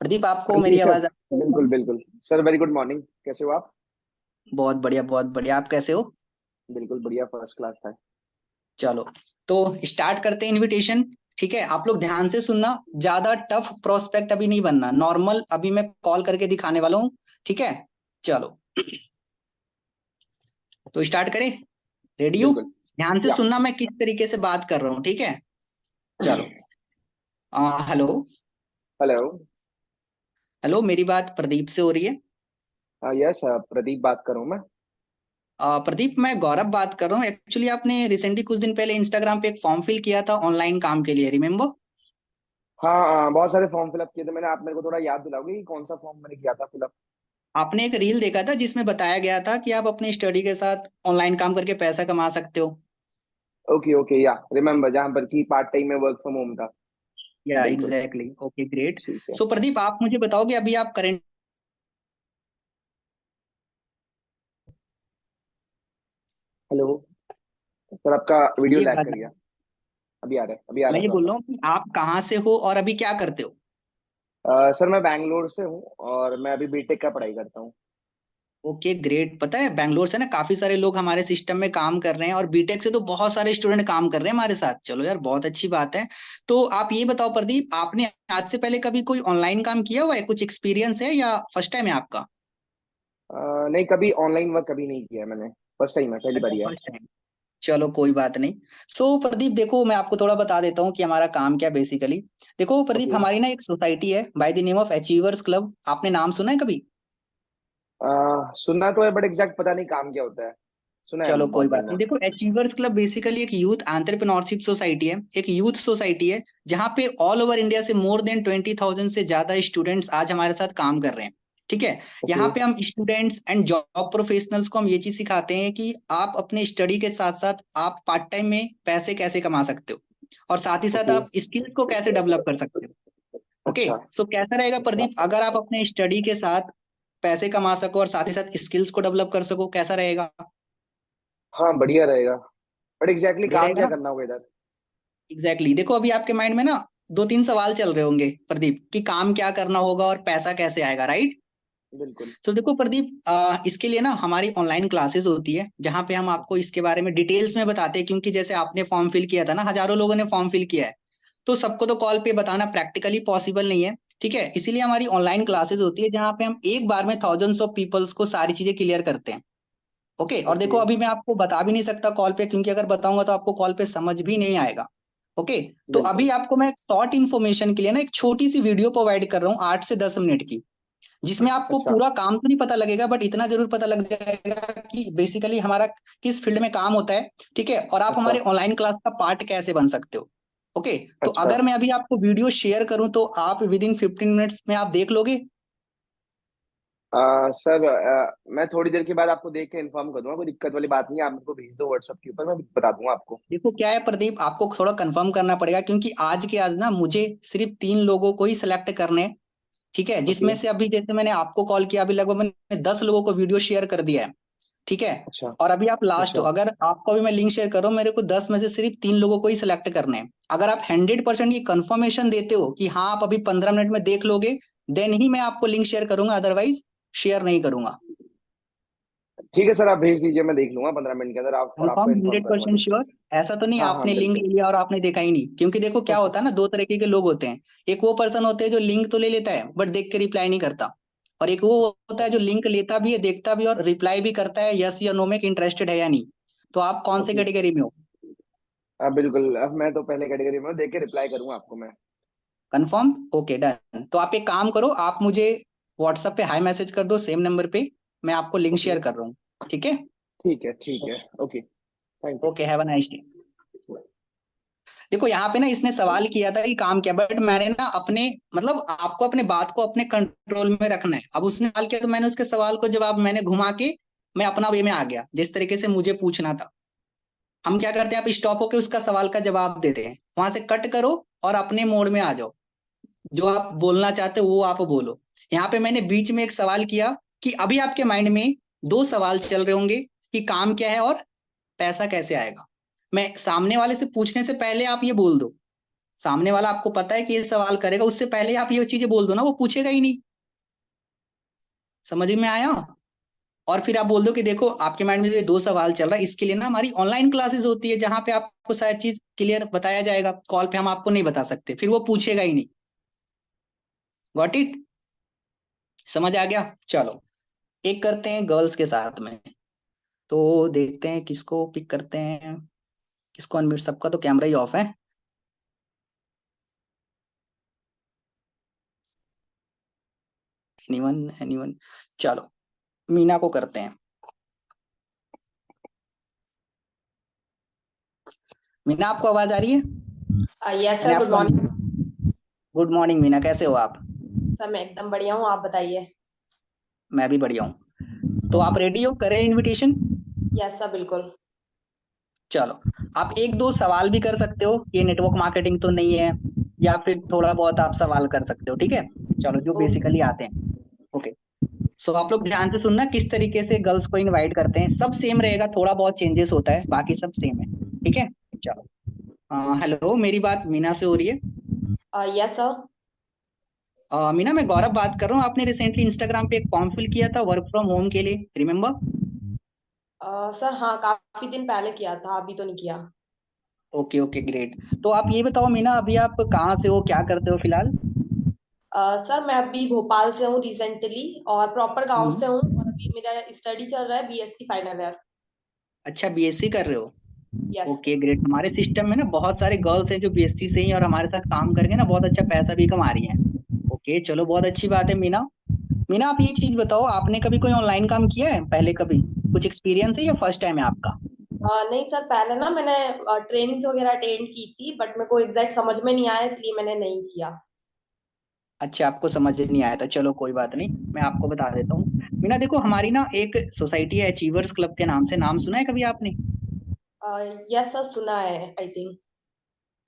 प्रदीप, आपको जी मेरी सर। आवाज बिल्कुल बिल्कुल सर, वेरी गुड मॉर्निंग, कैसे हो आप? बहुत बढ़िया, बहुत बढ़िया। आप कैसे हो? बिल्कुल बढ़िया, फर्स्ट क्लास था। चलो, तो स्टार्ट करते हैं इनविटेशन। ठीक है, आप लोग ध्यान से सुनना। ज्यादा टफ प्रोस्पेक्ट अभी नहीं बनना, नॉर्मल अभी मैं कॉल करके दिखाने वाला हूँ। ठीक है, चलो तो स्टार्ट करें। रेडी हो? बिल्कुल। ध्यान से या। सुनना मैं किस तरीके से बात कर रहा हूँ। ठीक है, चलो। हेलो। हेलो। हेलो, मेरी बात प्रदीप से हो रही है? यस, प्रदीप बात कर रहा हूँ मैं। प्रदीप, मैं गौरव बात कर रहा हूँ। एक्चुअली आपने रिसेंटली कुछ दिन पहले इंस्टाग्राम पे एक फॉर्म फिल किया था ऑनलाइन काम के लिए, रिमेम्बर? हाँ बहुत सारे फॉर्म फिलअप किए थे मैंने। आप मेरे को थोड़ा याद दिलाओगे कि कौन सा फॉर्म मैंने किया था फिलअप? आपने एक रील देखा था जिसमें बताया गया था कि आप अपनी स्टडी के साथ ऑनलाइन काम करके पैसा कमा सकते हो। ओके ओके, या रिमेम्बर, जहाँ पर की पार्ट टाइम में वर्क फ्रॉम होम था। या बिल्कुल। Exactly, okay great. ठीक है। सो प्रदीप, आप मुझे बताओगे अभी आप करेंट। हेलो। सर आपका वीडियो ये लैग आवाज कर आ रही गया। है? अभी आ रहा है, अभी आ रहा मैं है ये बोल प्रॉपर। रहा हूँ कि आप कहाँ से हो और अभी क्या करते हो? सर मैं बैंगलोर से हूँ और मैं अभी बीटेक का पढ़ाई करता हूँ। Okay great. पता है बैंगलोर से ना काफी सारे लोग हमारे सिस्टम में काम कर रहे हैं, और बीटेक से तो बहुत सारे स्टूडेंट काम कर रहे हैं हमारे साथ। चलो यार, बहुत अच्छी बात है। तो आप ये बताओ प्रदीप, आपने आज से पहले कभी कोई ऑनलाइन काम किया हुआ है? कुछ एक्सपीरियंस है या फर्स्ट टाइम है आपका? नहीं, कभी ऑनलाइन वर्क कभी नहीं किया है मैंने। फर्स्ट टाइम है, पहली बार अच्छा, ही है। First time. चलो कोई बात नहीं। सो प्रदीप देखो, मैं आपको थोड़ा बता देता हूँ कि हमारा काम क्या बेसिकली। देखो प्रदीप, ओके। हमारी ना एक सोसाइटी है by the name of achievers club. आपने नाम सुना है कभी? सुना तो है बट एग्जैक्ट पता नहीं काम क्या होता है। सुना है चलो कोई बहुत बात बढ़िया। नहीं। देखो, अचीवर्स क्लब बेसिकली एक यूथ एंटरप्रेन्योरशिप सोसाइटी है, एक यूथ सोसाइटी है, जहाँ पे ऑल ओवर इंडिया से मोर देन 20,000 से ज्यादा स्टूडेंट्स आज हमारे साथ काम कर रहे हैं। ठीक है। ओके। यहाँ पे हम स्टूडेंट्स एंड जॉब प्रोफेशनल्स को हम ये चीज सिखाते हैं कि आप अपने स्टडी के साथ साथ आप पार्ट टाइम में पैसे कैसे कमा सकते हो, और साथ ही साथ ओके। आप स्किल्स को कैसे डेवलप कर सकते हो। ओके। अच्छा। तो कैसा रहेगा अच्छा। प्रदीप, अगर आप अपने स्टडी के साथ पैसे कमा सको और साथ ही साथ स्किल्स को डेवलप कर सको, कैसा रहेगा? हाँ बढ़िया रहेगा। बट एग्जैक्टली बढ़िया काम रहेगा क्या ना। करना होगा इधर? Exactly exactly। देखो, अभी आपके माइंड में ना दो तीन सवाल चल रहे होंगे प्रदीप, कि काम क्या करना होगा और पैसा कैसे आएगा, राइट? बिल्कुल। तो देखो प्रदीप, इसके लिए ना हमारी ऑनलाइन क्लासेस होती है, जहाँ पे हम आपको इसके बारे में डिटेल्स में बताते हैं, क्योंकि जैसे आपने फॉर्म फिल किया था ना, हजारों लोगों ने फॉर्म फिल किया है, तो सबको तो कॉल पे बताना प्रैक्टिकली पॉसिबल नहीं है। ठीक है, इसीलिए हमारी ऑनलाइन क्लासेस होती है, जहाँ पे हम एक बार में थाउजेंड्स ऑफ पीपल्स को सारी चीजें क्लियर करते हैं। ओके। और ओके। देखो, अभी मैं आपको बता भी नहीं सकता कॉल पे, क्योंकि अगर बताऊंगा तो आपको कॉल पे समझ भी नहीं आएगा। ओके। तो अभी बिल्कुल। आपको मैं शॉर्ट इन्फॉर्मेशन के लिए ना एक छोटी सी वीडियो प्रोवाइड कर रहा हूँ, 8 से 10 मिनट की, जिसमें आपको अच्छा। पूरा काम तो नहीं पता लगेगा, बट इतना जरूर पता लग जाएगा कि बेसिकली हमारा किस फील्ड में काम होता है। ठीक है, और आप अच्छा। हमारे ऑनलाइन क्लास का पार्ट कैसे बन सकते हो। ओके। तो अच्छा। अगर मैं अभी आपको वीडियो शेयर करूं तो आप विद इन 15 मिनट्स में आप देख लोगे? सर, मैं थोड़ी देर के बाद आपको देख के इन्फॉर्म कर दूंगा, कोई दिक्कत वाली बात नहीं है। आप मेरे को भेज दो व्हाट्सएप के ऊपर, मैं बता दूंगा आपको। देखो क्या है प्रदीप, आपको थोड़ा कंफर्म करना पड़ेगा, क्योंकि आज के आज ना मुझे सिर्फ 3 लोगों को ही सिलेक्ट करने हैं। ठीक है, ओके। जिसमें से अभी जैसे मैंने आपको कॉल किया, अभी लगभग मैंने 10 लोगों को वीडियो शेयर कर दिया है। ठीक है। अच्छा। और अभी आप लास्ट हो, अच्छा। अगर आपको अभी मैं लिंक शेयर कर रहा हूँ, मेरे को 10 में से सिर्फ 3 लोगों को ही सिलेक्ट करने हैं। अगर आप 100% ये कंफर्मेशन देते हो कि हाँ आप अभी 15 मिनट में देख लोगे, देन ही मैं आपको लिंक शेयर करूंगा, अदरवाइज शेयर नहीं करूंगा। ठीक है सर, आप भेज दीजिए, मैं देख लूंगा 15 मिनट के अंदर आप, और आपको कंफर्म इन्फॉर्म हंड्रेड कर दूंगा, परसेंट ठीक है। श्योर? ऐसा तो नहीं हाँ हाँ आपने लिंक बिल्कुल। ले लिया और आपने देखा ही नहीं? क्योंकि देखो क्या होता है ना, दो तरीके के लोग होते हैं। एक वो पर्सन होते हैं जो लिंक तो ले लेता है बट देख के रिप्लाई नहीं करता, और एक वो होता है जो लिंक लेता भी है, देखता भी है और रिप्लाई भी करता है, यस या नो में कि इंटरेस्टेड है या नहीं। तो आप कौन से ओके। कैटेगरी में हो? बिल्कुल, अब मैं तो पहले कैटेगरी में हूँ, देख के रिप्लाई करूंगा आपको मैं। कंफर्म? Okay done. तो आप एक काम करो, आप मुझे व्हाट्सएप पे हाई मैसेज कर दो सेम नंबर पे, मैं आपको लिंक ओके। शेयर कर रहा हूँ। ठीक है। ठीक है, ठीक है। Okay. Thank you. Okay, have a nice day. देखो यहाँ पे ना इसने सवाल किया था कि काम क्या, बट मैंने ना अपने मतलब आपको अपने बात को अपने कंट्रोल में रखना है। अब उसने सवाल किया तो मैंने उसके सवाल को जवाब मैंने घुमा के मैं अपना वे में आ गया, जिस तरीके से मुझे पूछना था। हम क्या करते हैं, आप स्टॉप होके उसका सवाल का जवाब देते हैं, वहां से कट करो और अपने मोड में आ जाओ, जो आप बोलना चाहते हो वो आप बोलो। यहाँ पे मैंने बीच में एक सवाल किया कि अभी आपके माइंड में दो सवाल चल रहे होंगे, कि काम क्या है और पैसा कैसे आएगा। मैं सामने वाले से पूछने से पहले आप ये बोल दो, सामने वाला आपको पता है कि ये सवाल करेगा, उससे पहले आप ये चीजें बोल दो ना, वो पूछेगा ही नहीं। समझ में आया? और फिर आप बोल दो कि देखो आपके माइंड में जो ये दो सवाल चल रहा है, इसके लिए ना हमारी ऑनलाइन क्लासेस होती है, जहां पे आपको सारी चीज क्लियर बताया जाएगा, कॉल पे हम आपको नहीं बता सकते, फिर वो पूछेगा ही नहीं। Got it? समझ आ गया? चलो, एक करते हैं गर्ल्स के साथ में। तो देखते हैं किसको पिक करते हैं, किसको अनम्यूट, सबका तो कैमरा ही ऑफ है। Anyone anyone? चलो, मीना को करते हैं। मीना, आपको आवाज आ रही है? यस मैंने सर, गुड आपको मॉर्निंग। गुड मॉर्निंग मीना, कैसे हो आप? सर मैं एकदम बढ़िया हूँ, आप बताइए। मैं भी बढ़िया हूँ। तो आप रेडी हो, करें इनविटेशन? यस सर, बिल्कुल। चलो, आप एक दो सवाल भी कर सकते हो, ये नेटवर्क मार्केटिंग तो नहीं है, या फिर थोड़ा बहुत आप सवाल कर सकते हो। ठीक है, चलो, जो ओके। बेसिकली आते हैं। ओके। सो आप लोग ध्यान से सुनना, किस तरीके से गर्ल्स को इनवाइट करते हैं, सब सेम रहेगा, थोड़ा बहुत चेंजेस होता है, बाकी सब सेम है। ठीक है। चलो, हेलो, मेरी बात मीना से हो रही है? Yes sir. मीना, मैं गौरव बात कर रहा हूँ। आपने रिसेंटली इंस्टाग्राम पे एक फॉर्म फिल किया था वर्क फ्रॉम होम के लिए, रिमेम्बर? सर हाँ, काफी दिन पहले किया था, अभी तो नहीं किया। Okay okay, great. तो आप ये बताओ मीना, अभी आप कहाँ से हो, क्या करते हो फिलहाल? सर मैं अभी भोपाल से हूँ रिसेंटली, और प्रॉपर गांव हम्म। से हूँ, और अभी मेरा स्टडी चल रहा है बीएससी फाइनल ईयर। अच्छा, बीएससी कर रहे हो? यस। Okay great. हमारे सिस्टम में ना बहुत सारे गर्ल्स हैं जो बीएससी से ही और हमारे साथ काम करके ना बहुत अच्छा पैसा भी कमा रही हैं। ओके, चलो, बहुत अच्छी बात है मीना। मीना आप ये चीज बताओ, आपने कभी कोई ऑनलाइन काम किया है पहले, कभी कुछ एक्सपीरियंस है या फर्स्ट टाइम है आपका? नहीं सर, पहले ना मैंने ट्रेनिंग्स वगैरह अटेंड की थी, बट मेरे को एग्जैक्ट समझ में नहीं आया, इसलिए मैंने नहीं किया। अच्छा, आपको समझ नहीं आया था, चलो कोई बात नहीं, मैं आपको बता देता हूँ। मीना देखो, हमारी ना एक सोसाइटी है अचीवर्स क्लब के नाम से, नाम सुना है कभी आपने? यस सर, सुना है आई थिंक।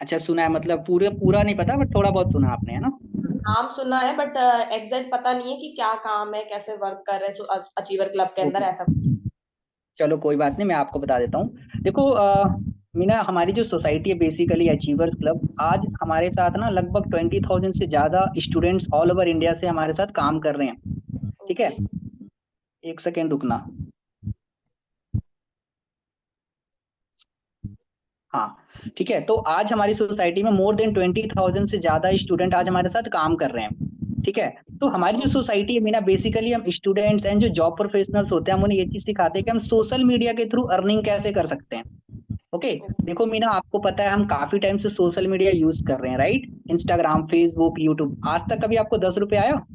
अच्छा सुना है, मतलब पूरा पूरा नहीं पता बट थोड़ा बहुत सुना आपने, है ना? नाम सुना है, बट एग्जैक्ट पता नहीं है कि क्या काम है, कैसे वर्क कर रहे हैं अचीवर क्लब के अंदर, ओके, ऐसा कुछ। चलो कोई बात नहीं, मैं आपको बता देता हूँ। देखो मीना, हमारी जो सोसाइटी है बेसिकली अचीवर्स क्लब, आज हमारे साथ ना लगभग 20,000 से ज्यादा स्टूडेंट्स ऑल ओवर इंडिया से हमारे साथ काम कर रहे हैं। ठीक है, ओके। एक सेकेंड रुकना। हाँ, ठीक है, तो आज हमारी सोसाइटी में मोर देन 20,000 से ज्यादा स्टूडेंट आज हमारे साथ काम कर रहे हैं। ठीक है, तो हमारी जो सोसाइटी है मीना, बेसिकली हम स्टूडेंट्स एंड जो जॉब प्रोफेशनल्स होते हैं, हम उन्हें ये चीज सिखाते हैं कि हम सोशल मीडिया के थ्रू अर्निंग कैसे कर सकते हैं। ओके, देखो मीना, आपको पता है हम काफी टाइम से सोशल मीडिया यूज कर रहे हैं, राइट? इंस्टाग्राम, फेसबुक, यूट्यूब, आज तक कभी आपको 10 रुपए आया?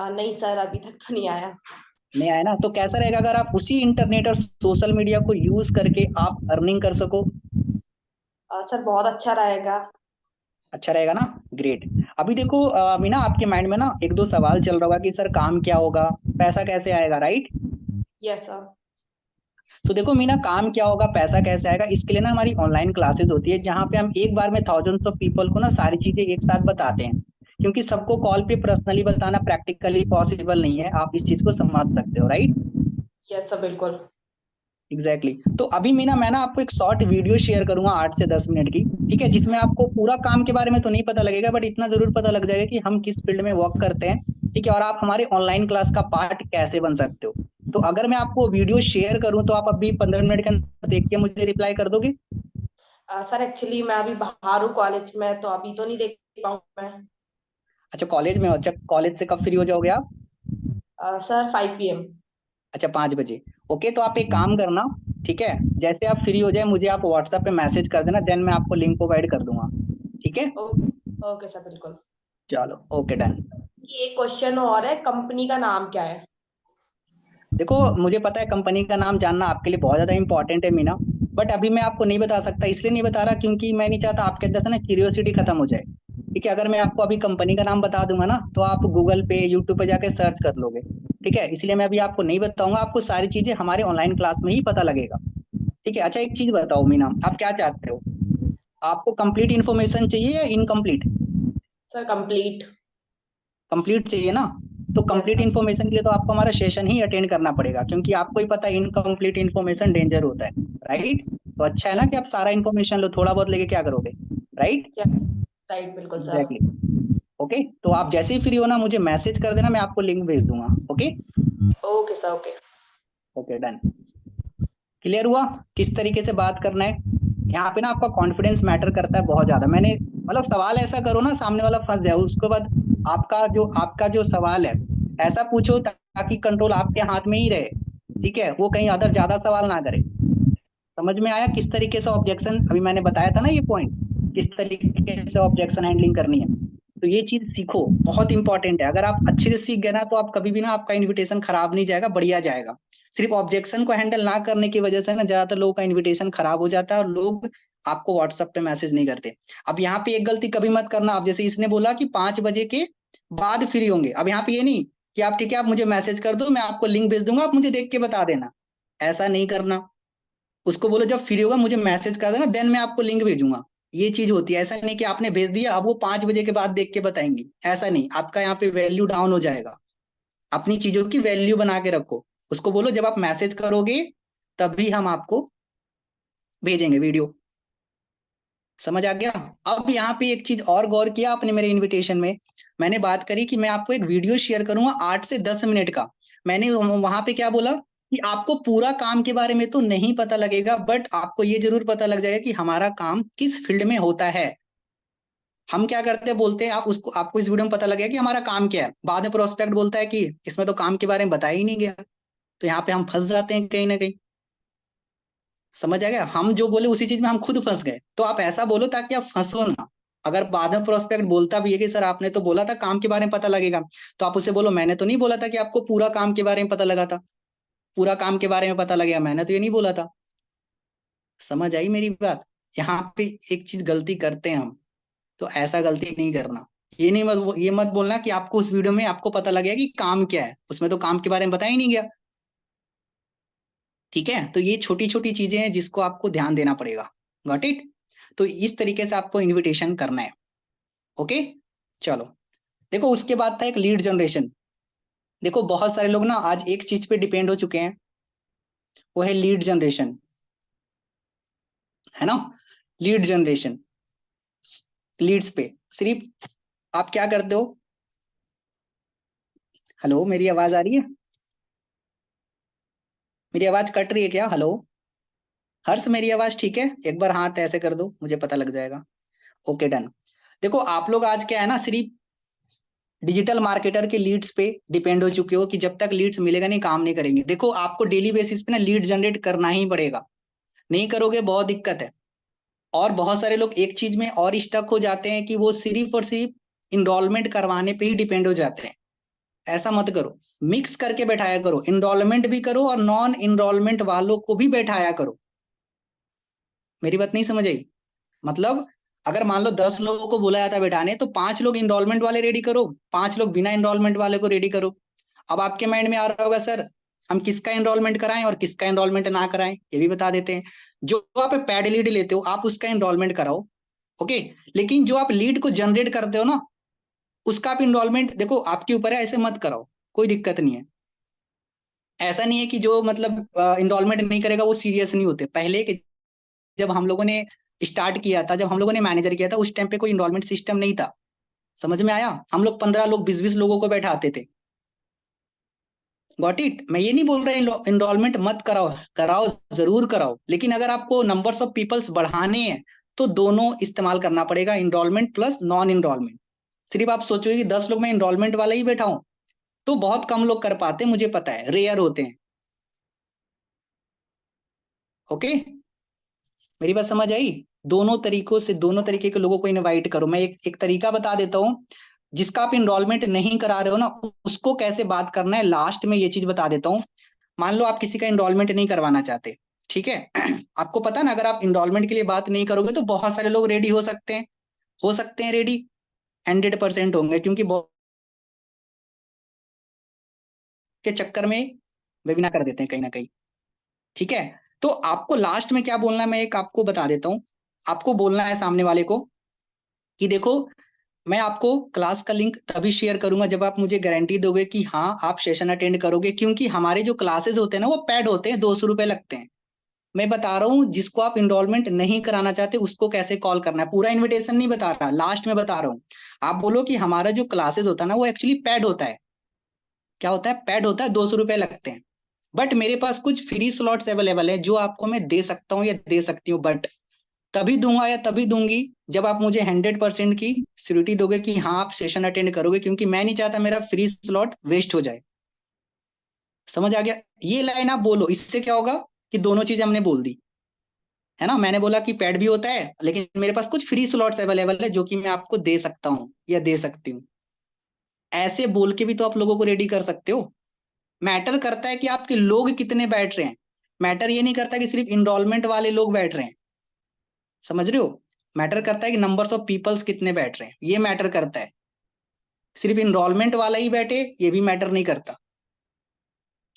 नहीं सर, अभी तक तो नहीं आया। नहीं आया ना? तो कैसा रहेगा अगर आप उसी इंटरनेट और सोशल मीडिया को यूज करके आप अर्निंग कर सको? सर बहुत अच्छा रहेगा। अच्छा रहेगा ना? ग्रेट। अभी देखो मीना, आपके माइंड में ना एक दो सवाल चल रहा होगा कि सर काम क्या होगा, पैसा कैसे आएगा, राइट? Yes sir. तो देखो मीना, काम क्या होगा, पैसा कैसे आएगा, इसके लिए ना हमारी ऑनलाइन क्लासेस होती है, जहाँ पे हम एक बार में थाउजेंड्स ऑफ पीपल को ना सारी चीजें एक साथ बताते हैं। क्योंकि सबको कॉल पे पर्सनली बताना प्रैक्टिकली पॉसिबल नहीं है, आप इस चीज को समझ सकते हो, राइट? यस सर, बिल्कुल। Exactly exactly. तो अभी मीना, मैं ना आपको एक शॉर्ट वीडियो शेयर करूंगा 8 से 10 मिनट की, ठीक है, जिसमें आपको पूरा काम के बारे में तो नहीं पता लगेगा बट इतना जरूर पता लग जाएगा कि हम किस फील्ड में वर्क करते हैं। ठीक है, और आप हमारे ऑनलाइन क्लास का पार्ट कैसे बन सकते हो। तो अगर मैं आपको वीडियो शेयर करूं तो आप अभी 15 मिनट के अंदर देख के मुझे रिप्लाई कर दोगे? सर एक्चुअली मैं अभी बाहर हूँ कॉलेज में, तो अभी तो नहीं देख पाऊँ मैं। अच्छा कॉलेज में हो? अच्छा, कॉलेज से कब फ्री हो जाओगे आप? Sir 5 PM। अच्छा, 5 बजे। ओके, तो आप एक काम करना, ठीक है, जैसे आप फ्री हो जाए मुझे आप व्हाट्सएप पे मैसेज कर देना, देन मैं आपको लिंक प्रोवाइड कर दूंगा। ठीक है, ओके। ओके सर, बिल्कुल। चलो ओके डन। एक क्वेश्चन और है, कंपनी का नाम क्या है? देखो, मुझे पता है कंपनी का नाम जानना आपके लिए बहुत ज्यादा इंपॉर्टेंट है मीना, बट अभी मैं आपको नहीं बता सकता, इसलिए नहीं बता रहा क्योंकि मैं नहीं चाहता आपके अंदर से ना क्यूरियोसिटी खत्म हो जाए। ठीक है, अगर मैं आपको अभी कंपनी का नाम बता दूंगा ना तो आप गूगल पे यूट्यूब पे जाके सर्च कर लोगे। ठीक है, इसलिए मैं अभी आपको नहीं बताऊंगा, आपको सारी चीजें हमारे ऑनलाइन क्लास में ही पता लगेगा। ठीक है, अच्छा एक चीज बताओ मीना, आप क्या चाहते हो? आपको कंप्लीट इन्फॉर्मेशन चाहिए या इनकम्प्लीट? Sir complete. कंप्लीट चाहिए ना? तो यस कंप्लीट सर। इन्फॉर्मेशन के लिए तो आपको हमारा सेशन ही अटेंड करना पड़ेगा, क्योंकि आपको ही पता है इनकम्प्लीट इन्फॉर्मेशन डेंजर होता है, राइट? तो अच्छा है ना कि आप सारा इन्फॉर्मेशन लो, थोड़ा बहुत लेके क्या करोगे, राइट? क्या? राइट, बिल्कुल सर। एग्जैक्टली। ओके, तो आप जैसे ही फ्री हो ना मुझे मैसेज कर देना, मैं आपको लिंक भेज दूंगा। Okay. Okay sir, okay. Okay done. Clear हुआ किस तरीके से बात करना है? यहाँ पे ना आपका कॉन्फिडेंस मैटर करता है बहुत ज्यादा। मैंने मतलब सवाल ऐसा करो ना सामने वाला फंस जाए, उसके बाद आपका जो सवाल है ऐसा पूछो ताकि कंट्रोल आपके हाथ में ही रहे। ठीक है, वो कहीं अदर ज्यादा सवाल ना करे। समझ में आया किस तरीके से ऑब्जेक्शन, अभी मैंने बताया था ना ये पॉइंट, किस तरीके से ऑब्जेक्शन हैंडलिंग करनी है। तो ये चीज सीखो, बहुत इंपॉर्टेंट है। अगर आप अच्छे से सीख गए ना तो आप कभी भी ना, आपका इनविटेशन खराब नहीं जाएगा, बढ़िया जाएगा। सिर्फ ऑब्जेक्शन को हैंडल ना करने की वजह से ना ज्यादातर लोगों का इनविटेशन खराब हो जाता है और लोग आपको व्हाट्सएप पे मैसेज नहीं करते। अब यहाँ पे एक गलती कभी मत करना आप, जैसे इसने बोला कि 5 बजे के बाद फ्री होंगे, अब यहाँ पे ये नहीं कि आप ठीक है आप मुझे मैसेज कर दो, मैं आपको लिंक भेज दूंगा, आप मुझे देख के बता देना। ऐसा नहीं करना। उसको बोलो जब फ्री होगा मुझे मैसेज कर देना, देन मैं आपको लिंक भेजूंगा। ये चीज होती है, ऐसा नहीं कि आपने भेज दिया अब वो 5 बजे के बाद देख के बताएंगे, ऐसा नहीं, आपका यहाँ पे वैल्यू डाउन हो जाएगा। अपनी चीजों की वैल्यू बना के रखो। उसको बोलो जब आप मैसेज करोगे तभी हम आपको भेजेंगे वीडियो। समझ आ गया? अब यहाँ पे एक चीज और गौर किया आपने मेरे इनविटेशन में, मैंने बात करी कि मैं आपको एक वीडियो शेयर करूंगा 8 से 10 मिनट का। मैंने वहां पे क्या बोला कि आपको पूरा काम के बारे में तो नहीं पता लगेगा बट आपको ये जरूर पता लग जाएगा कि हमारा काम किस फील्ड में होता है। हम क्या करते हैं, बोलते हैं आप उसको, आपको इस वीडियो में पता लगेगा कि हमारा काम क्या है, बाद में प्रोस्पेक्ट बोलता है कि इसमें तो काम के बारे में बताया ही नहीं गया। तो यहाँ पे हम फंस जाते हैं कहीं ना कहीं। समझ आ गया? हम जो बोले उसी चीज में हम खुद फंस गए, तो आप ऐसा बोलो ताकि आप फंसो ना। अगर बाद में प्रोस्पेक्ट बोलता भी है कि सर आपने तो बोला था काम के बारे में पता लगेगा, तो आप उसे बोलो मैंने तो नहीं बोला था कि आपको पूरा काम के बारे में पता लगा था, पूरा काम के बारे में पता लगेगा, मैंने तो ये नहीं बोला था। समझ आई मेरी बात? यहाँ पे एक चीज गलती करते हैं हम, तो ऐसा गलती नहीं करना। ये मत बोलना कि आपको उस वीडियो में आपको पता लगेगा कि काम क्या है, उसमें तो काम के बारे में बताया ही नहीं गया। ठीक है, तो ये छोटी छोटी चीजें हैं जिसको आपको ध्यान देना पड़ेगा। Got it? तो इस तरीके से आपको इनविटेशन करना है। ओके, चलो देखो उसके बाद था एक लीड जनरेशन। देखो बहुत सारे लोग ना आज एक चीज पे डिपेंड हो चुके हैं, वो है लीड जनरेशन, है ना? लीड जनरेशन, लीड्स पे सिर्फ आप क्या करते हो? हेलो, मेरी आवाज आ रही है? मेरी आवाज कट रही है क्या? हेलो हर्ष, मेरी आवाज ठीक है? एक बार हाथ ऐसे कर दो, मुझे पता लग जाएगा। Okay done. देखो आप लोग आज क्या है ना, सिर्फ डिजिटल मार्केटर के लीड्स पे डिपेंड हो चुके हो कि जब तक लीड्स मिलेगा नहीं काम नहीं करेंगे। देखो आपको डेली बेसिस पे ना लीड जनरेट करना ही पड़ेगा, नहीं करोगे बहुत दिक्कत है। और बहुत सारे लोग एक चीज में और स्टक हो जाते हैं कि वो सिर्फ और सिर्फ इनरोलमेंट करवाने पे ही डिपेंड हो जाते हैं। ऐसा मत करो, मिक्स करके बैठाया करो, इनरोलमेंट भी करो और नॉन इनरोलमेंट वालों को भी बैठाया करो। मेरी बात नहीं समझ आई? मतलब अगर मान लो 10 लोगों को बुलाया था बैठाने, तो 5 लोग इनरोलमेंट वाले रेडी करो, 5 लोग बिना इनरोलमेंट वाले को रेडी करो। अब आपके माइंड में आ रहा होगा सर हम किसका इनरोलमेंट कराएं और किसका इनरोलमेंट ना कराएं, ये भी बता देते हैं। जो आप पैड लीड लेते हो आप उसका इनरोलमेंट कराओ, ओके। लेकिन जो आप लीड को जनरेट करते हो ना, उसका आप इनरोलमेंट देखो आपके ऊपर है, ऐसे मत कराओ, कोई दिक्कत नहीं है। ऐसा नहीं है कि जो मतलब इनरोलमेंट नहीं करेगा वो सीरियस नहीं होते। पहले के जब हम लोगों ने स्टार्ट किया था, जब हम लोगों ने मैनेजर किया था, उस टाइम पे कोई इनरोलमेंट सिस्टम नहीं था। समझ में आया? हम लोग 15 लोग 20-20 लोगों को बैठाते थे। Got it? मैं ये नहीं बोल रहा इनरोलमेंट मत कराओ, कराओ, जरूर कराओ, लेकिन अगर आपको नंबर्स ऑफ पीपल्स बढ़ाने हैं तो दोनों इस्तेमाल करना पड़ेगा, इनरोलमेंट प्लस नॉन इनरोलमेंट। सिर्फ आप सोचोगे कि 10 लोग मैं इनरोलमेंट वाला ही बैठाऊं, तो बहुत कम लोग कर पाते, मुझे पता है, रेयर होते हैं। ओके, मेरी बात समझ आई? दोनों तरीकों से दोनों तरीके के लोगों को इनवाइट करो। मैं एक तरीका बता देता हूँ, जिसका आप इनरोलमेंट नहीं करा रहे हो ना, उसको कैसे बात करना है लास्ट में ये चीज बता देता हूँ। मान लो आप किसी का इनरोलमेंट नहीं करवाना चाहते, ठीक है? आपको पता ना अगर आप इनरोलमेंट के लिए बात नहीं करोगे तो बहुत सारे लोग रेडी हो सकते हैं रेडी, 100% होंगे, क्योंकि बहुत के चक्कर में वेबिनार कर देते हैं कहीं ना कहीं। ठीक है, तो आपको लास्ट में क्या बोलना है मैं एक आपको बता देता हूँ। आपको बोलना है सामने वाले को कि देखो मैं आपको क्लास का लिंक तभी शेयर करूंगा जब आप मुझे गारंटी दोगे कि हाँ आप सेशन अटेंड करोगे, क्योंकि हमारे जो क्लासेस होते हैं ना वो पेड होते हैं, 200 रुपए लगते हैं। मैं बता रहा हूँ जिसको आप इनरोलमेंट नहीं कराना चाहते उसको कैसे कॉल करना है, पूरा इन्विटेशन नहीं बता रहा, लास्ट में बता रहा हूँ। आप बोलो कि हमारा जो क्लासेस होता है ना वो एक्चुअली पेड होता है। क्या होता है? पेड होता है, 200 रुपए लगते हैं। बट मेरे पास कुछ फ्री स्लॉट्स अवेलेबल है जो आपको मैं दे सकता हूँ या दे सकती हूँ, बट तभी दूंगा या तभी दूंगी जब आप मुझे 100% की श्योरिटी दोगे कि हाँ आप सेशन अटेंड करोगे, क्योंकि मैं नहीं चाहता मेरा फ्री स्लॉट वेस्ट हो जाए। समझ आ गया? ये लाइन आप बोलो, इससे क्या होगा कि दोनों चीज हमने बोल दी, है ना? मैंने बोला कि पेड भी होता है लेकिन मेरे पास कुछ फ्री स्लॉट्स अवेलेबल है जो कि मैं आपको दे सकता हूँ या दे सकती हूँ। ऐसे बोल के भी तो आप लोगों को रेडी कर सकते हो। मैटर करता है कि आपके लोग कितने बैठ रहे हैं, मैटर ये नहीं करता कि सिर्फ इनरोलमेंट वाले लोग बैठ रहे हैं। समझ रहे हो? मैटर करता है कि नंबर्स ऑफ पीपल्स कितने बैठ रहे हैं, ये मैटर करता है। सिर्फ इनरोलमेंट वाला ही बैठे ये भी मैटर नहीं करता।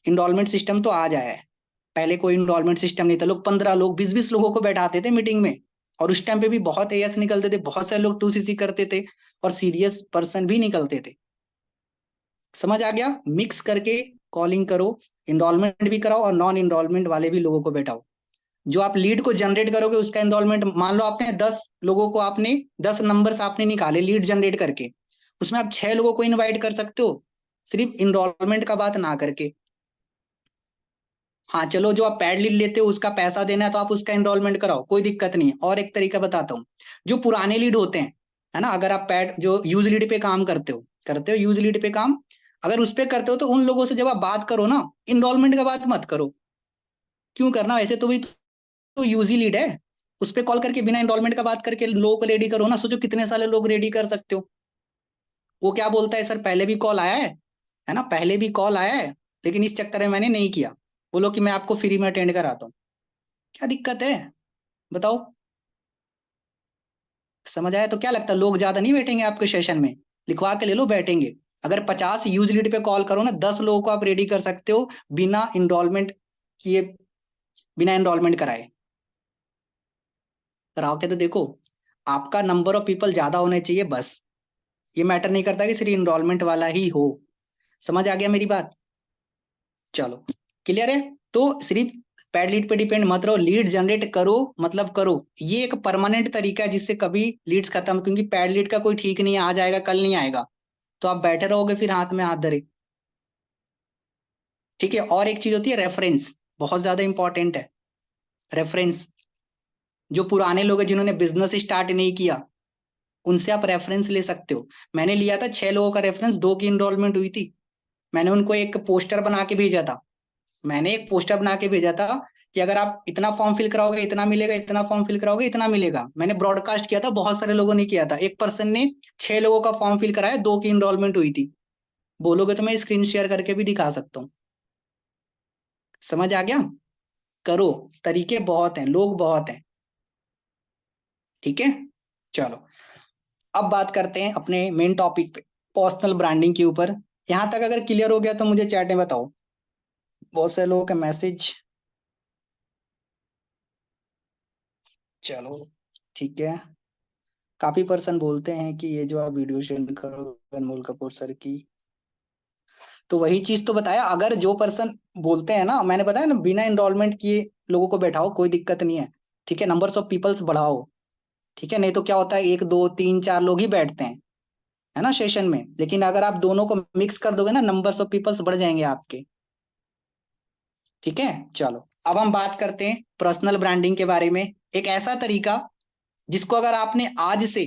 इनरोलमेंट सिस्टम तो आज आया है, पहले कोई इनरोलमेंट सिस्टम नहीं था। लोग 15 लोग 20-20 लोगों को बैठाते थे मीटिंग में, और उस टाइम पे भी बहुत एएस निकलते थे, बहुत सारे लोग 2सीसी करते थे और सीरियस पर्सन भी निकलते थे। समझ आ गया? मिक्स करके कॉलिंग करो, इनरोलमेंट भी कराओ और नॉन इनरोलमेंट वाले भी लोगों को बैठाओ। जो आप लीड को जनरेट करोगे उसका इनरोलमेंट, मान लो आपने 10 लोगों को, आपने 10 नंबर्स आपने निकाले लीड जनरेट करके, उसमें आप 6 लोगों को इनवाइट कर सकते हो, सिर्फ इनरोलमेंट का बात ना करके। हाँ चलो, जो आप पैड लीड लेते हो उसका पैसा देना है तो आप उसका इनरोलमेंट कराओ, कोई दिक्कत नहीं है। और एक तरीका बताता हूँ, जो पुराने लीड होते हैं, है ना, अगर आप पैड जो यूज लीड पे काम करते हो यूज लीड पे काम, अगर उस पे करते हो तो उन लोगों से जब आप बात करो ना, इनरोलमेंट का बात मत करो। क्यों करना? वैसे तो भी तो यूज ही लीड है, उस पर कॉल करके बिना इनरोलमेंट का बात करके लोगों को रेडी करो ना। सोचो कितने सारे लोग रेडी कर सकते हो। वो क्या बोलता है, सर पहले भी कॉल आया है ना, पहले भी कॉल आया है, लेकिन इस चक्कर में मैंने नहीं किया। बोलो कि मैं आपको फ्री में अटेंड कराता हूँ, क्या दिक्कत है बताओ। समझ आया? तो क्या लगता है लोग ज्यादा नहीं बैठेंगे आपके सेशन में? लिखवा के ले लो, बैठेंगे। अगर 50 यूज लीड पे कॉल करो ना, 10 लोगों को आप रेडी कर सकते हो बिना इनरोलमेंट किए, बिना इनरोलमेंट कराए। कराओ के तो देखो, आपका नंबर ऑफ पीपल ज्यादा होने चाहिए बस। ये मैटर नहीं करता कि सिर्फ इनरोलमेंट वाला ही हो। समझ आ गया मेरी बात? चलो क्लियर है। तो सिर्फ पैड लीड पे डिपेंड मत रहो, लीड जनरेट करो, मतलब करो। ये एक परमानेंट तरीका है जिससे कभी लीड्स खत्म, क्योंकि पैड लीड का कोई ठीक नहीं है, आज आएगा कल नहीं आएगा, तो आप बैठे रहोगे फिर हाथ में हाथ धरे। ठीक है। और एक चीज होती है रेफरेंस, बहुत ज्यादा इंपॉर्टेंट है रेफरेंस। जो पुराने लोग हैं जिन्होंने बिजनेस स्टार्ट नहीं किया, उनसे आप रेफरेंस ले सकते हो। मैंने लिया था 6 लोगों का रेफरेंस, 2 की इनरोलमेंट हुई थी। मैंने उनको एक पोस्टर बना के भेजा था। मैंने एक पोस्टर बना के भेजा था कि अगर आप इतना फॉर्म फिल कराओगे इतना मिलेगा, इतना फॉर्म फिल कराओगे इतना मिलेगा। मैंने ब्रॉडकास्ट किया था, बहुत सारे लोगों ने किया था। एक पर्सन ने 6 लोगों का फॉर्म फिल कराया, 2 की इनरोलमेंट हुई थी। बोलोगे तो मैं स्क्रीन शेयर करके भी दिखा सकता हूँ। समझ आ गया? करो, तरीके बहुत हैं, लोग बहुत हैं। ठीक है। चलो अब बात करते हैं अपने मेन टॉपिक पे, पर्सनल ब्रांडिंग के ऊपर। यहां तक अगर क्लियर हो गया तो मुझे चैट में बताओ। बहुत से लोगों के मैसेज। चलो ठीक है। काफी पर्सन बोलते हैं कि ये जो आप वीडियो सेंड करो अनमोल कपूर सर की, तो वही चीज तो बताया। अगर जो पर्सन बोलते हैं ना, मैंने बताया ना, बिना इनरोलमेंट किए लोगों को बैठाओ, कोई दिक्कत नहीं है। ठीक है, नंबर्स ऑफ पीपल्स बढ़ाओ। ठीक है, नहीं तो क्या होता है, 1 2 3 4 लोग ही बैठते हैं, है ना, सेशन में। लेकिन अगर आप दोनों को मिक्स कर दोगे ना, नंबर्स ऑफ पीपल्स बढ़ जाएंगे आपके। ठीक है। चलो अब हम बात करते हैं पर्सनल ब्रांडिंग के बारे में। एक ऐसा तरीका जिसको अगर आपने आज से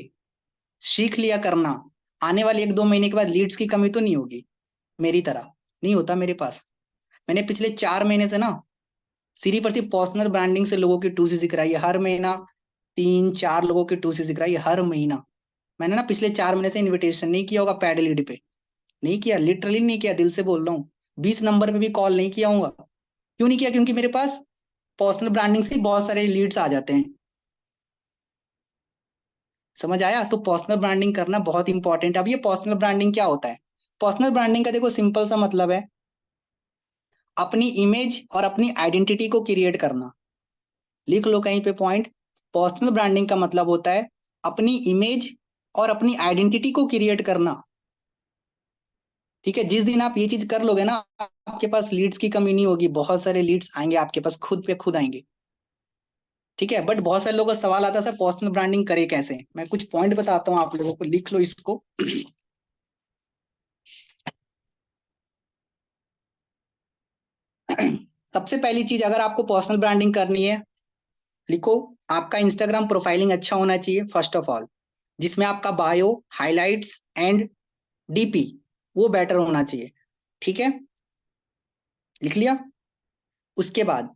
सीख लिया करना, आने वाले 1 2 महीने के बाद लीड्स की कमी तो नहीं होगी। मेरी तरह नहीं होता मेरे पास। मैंने पिछले 4 महीने से ना सिर्फ और सिर्फ पर्सनल ब्रांडिंग से लोगों की टूसी सिखाई है। हर महीना 3 4 लोगों की टूसी सिखाई है, हर महीना। मैंने ना पिछले 4 महीने से इन्विटेशन नहीं किया होगा पैड लीड पे, नहीं किया, लिटरली नहीं किया, दिल से बोल रहा हूँ। 20 नंबर पे भी कॉल नहीं किया हूँ। क्यों नहीं किया? क्योंकि मेरे पास पर्सनल ब्रांडिंग से बहुत सारे लीड्स आ जाते हैं। समझ आया? तो पर्सनल ब्रांडिंग करना बहुत इंपॉर्टेंट है। अब ये पर्सनल ब्रांडिंग क्या होता है? पर्सनल ब्रांडिंग का देखो सिंपल सा मतलब है अपनी इमेज और अपनी आइडेंटिटी को क्रिएट करना। लिख लो कहीं पे पॉइंट। पर्सनल ब्रांडिंग का मतलब होता है अपनी इमेज और अपनी आइडेंटिटी को क्रिएट करना। ठीक है, जिस दिन आप ये चीज कर लोगे ना, आपके पास लीड्स की कमी नहीं होगी, बहुत सारे लीड्स आएंगे आपके पास, खुद पे खुद आएंगे। ठीक है। बट बहुत सारे लोगों का सवाल आता है, सर पर्सनल ब्रांडिंग करे कैसे? मैं कुछ पॉइंट बताता हूँ आप लोगों को, लिख लो इसको। सबसे पहली चीज, अगर आपको पर्सनल ब्रांडिंग करनी है, लिखो, आपका इंस्टाग्राम प्रोफाइलिंग अच्छा होना चाहिए फर्स्ट ऑफ ऑल, जिसमें आपका बायो, हाइलाइट्स एंड डीपी वो बेटर होना चाहिए। ठीक है, लिख लिया? उसके बाद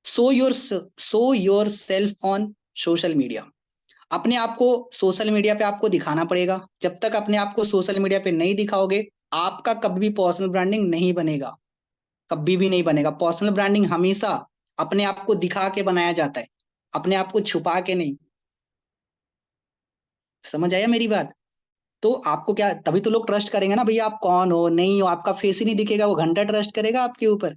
show your self on social media. अपने आप को सोशल मीडिया पे आपको दिखाना पड़ेगा। जब तक अपने आप को सोशल मीडिया पे नहीं दिखाओगे, आपका कभी भी पर्सनल ब्रांडिंग नहीं बनेगा, कभी भी नहीं बनेगा। पर्सनल ब्रांडिंग हमेशा अपने आप को दिखा के बनाया जाता है, अपने आप को छुपा के नहीं। समझ आया मेरी बात? तो आपको क्या, तभी तो लोग ट्रस्ट करेंगे ना भैया, आप कौन हो नहीं हो, आपका फेस ही नहीं दिखेगा, वो घंटा ट्रस्ट करेगा आपके ऊपर।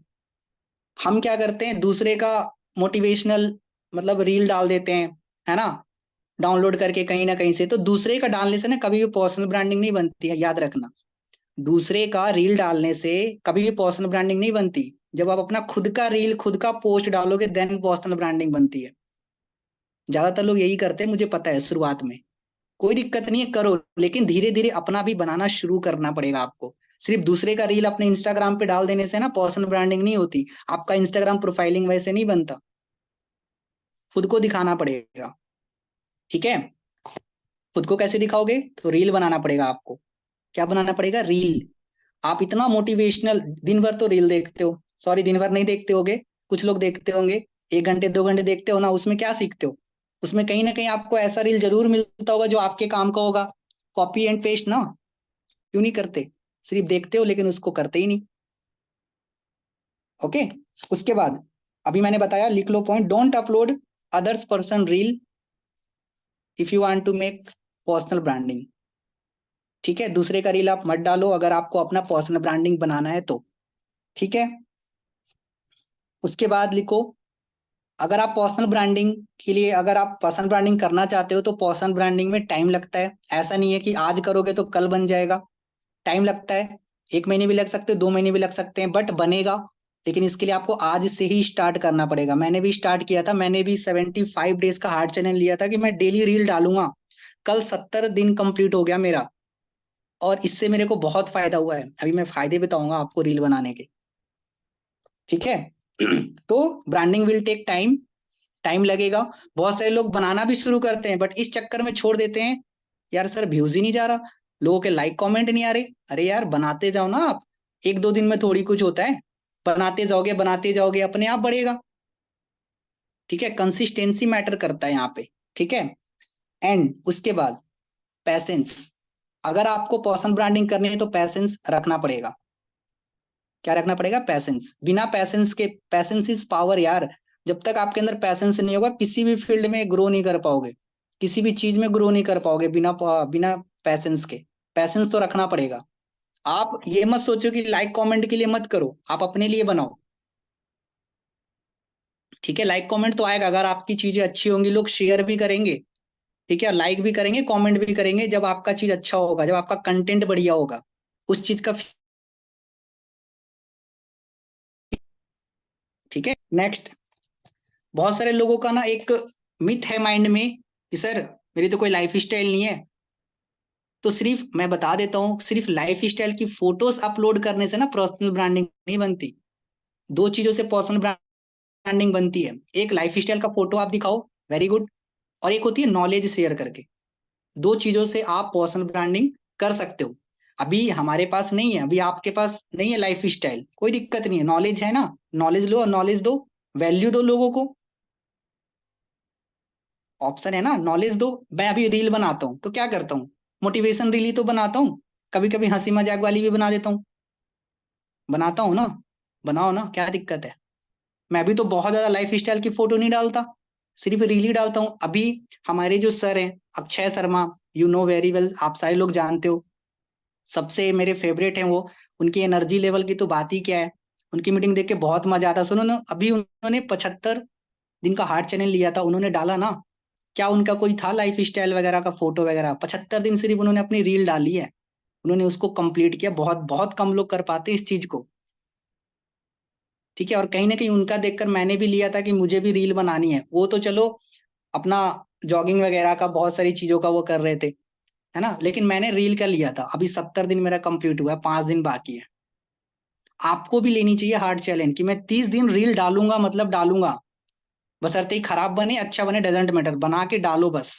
हम क्या करते हैं, दूसरे का मोटिवेशनल मतलब रील डाल देते हैं, है ना, डाउनलोड करके कहीं ना कहीं से। तो दूसरे का डालने से ना कभी भी पर्सनल ब्रांडिंग नहीं बनती है, याद रखना। दूसरे का रील डालने से कभी भी पर्सनल ब्रांडिंग नहीं बनती। जब आप अपना खुद का रील, खुद का पोस्ट डालोगे, देन पर्सनल ब्रांडिंग बनती है। ज्यादातर लोग यही करते हैं, मुझे पता है, शुरुआत में। कोई दिक्कत नहीं है, करो, लेकिन धीरे धीरे अपना भी बनाना शुरू करना पड़ेगा आपको। सिर्फ दूसरे का रील अपने इंस्टाग्राम पे डाल देने से ना पर्सनल ब्रांडिंग नहीं होती। आपका इंस्टाग्राम प्रोफाइलिंग वैसे नहीं बनता, खुद को दिखाना पड़ेगा। ठीक है, खुद को कैसे दिखाओगे? तो रील बनाना पड़ेगा आपको। क्या बनाना पड़ेगा? रील। आप इतना मोटिवेशनल, दिन भर तो रील देखते हो, सॉरी दिन भर नहीं देखते होगे, कुछ लोग देखते होंगे, 1 घंटे 2 घंटे देखते हो ना, उसमें क्या सीखते हो? उसमें कहीं ना कहीं आपको ऐसा रील जरूर मिलता होगा जो आपके काम का होगा। कॉपी एंड पेस्ट ना क्यों नहीं करते? सिर्फ देखते हो लेकिन उसको करते ही नहीं। ओके। उसके बाद अभी मैंने बताया, लिख लो point, don't upload others person reel if you want to make personal branding. ठीक है, दूसरे का रील आप मत डालो अगर आपको अपना पर्सनल ब्रांडिंग बनाना है तो। ठीक है। उसके बाद लिखो, अगर आप पर्सनल ब्रांडिंग के लिए, अगर आप पर्सनल ब्रांडिंग करना चाहते हो तो पर्सनल ब्रांडिंग में टाइम लगता है। ऐसा नहीं है कि आज करोगे तो कल बन जाएगा। टाइम लगता है, 1 महीने भी लग सकते हैं, 2 महीने भी लग सकते हैं, बट बनेगा। लेकिन इसके लिए आपको आज से ही स्टार्ट करना पड़ेगा। मैंने भी स्टार्ट किया था, मैंने भी 75 डेज का हार्ड चैलेंज लिया था कि मैं डेली रील डालूंगा। कल 70 दिन कंप्लीट हो गया मेरा, और इससे मेरे को बहुत फायदा हुआ है। अभी मैं फायदे बताऊंगा आपको रील बनाने के। ठीक है। तो branding will take time, time लगेगा। बहुत सारे लोग बनाना भी शुरू करते हैं बट इस चक्कर में छोड़ देते हैं, यार सर व्यूज ही नहीं जा रहा, लोगों के लाइक कमेंट नहीं आ रहे। अरे यार बनाते जाओ ना आप, 1 2 दिन में थोड़ी कुछ होता है। बनाते जाओगे अपने आप बढ़ेगा। ठीक है, कंसिस्टेंसी मैटर करता है यहाँ पे। ठीक है। एंड उसके बाद पैसेंस। अगर आपको पर्सनल ब्रांडिंग करनी है तो पैसेंस रखना पड़ेगा। क्या रखना पड़ेगा? पैसेंस। बिना पैसेंस के, पैसेंस इज पावर यार। जब तक आपके अंदर पैसेंस नहीं होगा, किसी भी फील्ड में ग्रो नहीं कर पाओगे, किसी भी चीज में ग्रो नहीं कर पाओगे बिना बिना पैसेंस के। पैसेंस तो रखना पड़ेगा। आप ये मत सोचो कि लाइक कमेंट के लिए मत करो, आप अपने लिए बनाओ। ठीक है, लाइक कमेंट तो आएगा अगर आपकी चीजें अच्छी होंगी, लोग शेयर भी करेंगे। ठीक है, लाइक भी करेंगे, कमेंट भी करेंगे, जब आपका चीज अच्छा होगा, जब आपका कंटेंट बढ़िया होगा, उस चीज का। ठीक है। नेक्स्ट, बहुत सारे लोगों का ना एक मिथ है माइंड में कि सर मेरी तो कोई लाइफ स्टाइल नहीं है। तो सिर्फ मैं बता देता हूँ, सिर्फ लाइफ स्टाइल की फोटोज अपलोड करने से ना पर्सनल ब्रांडिंग नहीं बनती। दो चीजों से पर्सनल ब्रांडिंग बनती है। एक लाइफ स्टाइल का फोटो आप दिखाओ, वेरी गुड। और एक होती है नॉलेज शेयर करके। दो चीजों से आप पर्सनल ब्रांडिंग कर सकते हो। अभी हमारे पास नहीं है, अभी आपके पास नहीं है लाइफ स्टाइल, कोई दिक्कत नहीं है, नॉलेज है ना, नॉलेज लो और नॉलेज दो, वैल्यू दो लोगों को। ऑप्शन है ना, नॉलेज दो। मैं अभी रील बनाता हूँ तो क्या करता हूँ, मोटिवेशन रील ही तो बनाता हूँ, कभी कभी हंसी मजाक वाली भी बना देता हूँ। बनाता हूँ ना, बनाओ ना, क्या दिक्कत है? मैं भी तो बहुत ज्यादा लाइफ स्टाइल की फोटो नहीं डालता, सिर्फ रील ही डालता हूँ। अभी हमारे जो सर हैं, Akshay Sharma, you know very well, आप सारे लोग जानते हो, सबसे मेरे फेवरेट हैं वो। उनकी एनर्जी लेवल की तो बात ही क्या है। उनकी मीटिंग देख के बहुत मजा आता है। सुनो ना, अभी उन्होंने 75 दिन का हार्ड चैलेंज लिया था, उन्होंने डाला ना। क्या उनका कोई था लाइफ स्टाइल वगैरह का फोटो वगैरह? 75 दिन सिर्फ उन्होंने अपनी रील डाली है, उन्होंने उसको कंप्लीट किया। बहुत बहुत कम लोग कर पाते इस चीज को। ठीक है, और कहीं ना कहीं उनका देखकर मैंने भी लिया था कि मुझे भी रील बनानी है। वो तो चलो अपना जॉगिंग वगैरह का बहुत सारी चीजों का वो कर रहे थे, है ना, लेकिन मैंने रील का लिया था। अभी 70 दिन मेरा कंप्लीट हुआ है, 5 दिन बाकी है। आपको भी लेनी चाहिए हार्ड चैलेंज कि मैं 30 दिन रील डालूंगा, मतलब डालूंगा। बशर्ते ही खराब बने अच्छा बने डजेंट मैटर, बना के डालो बस।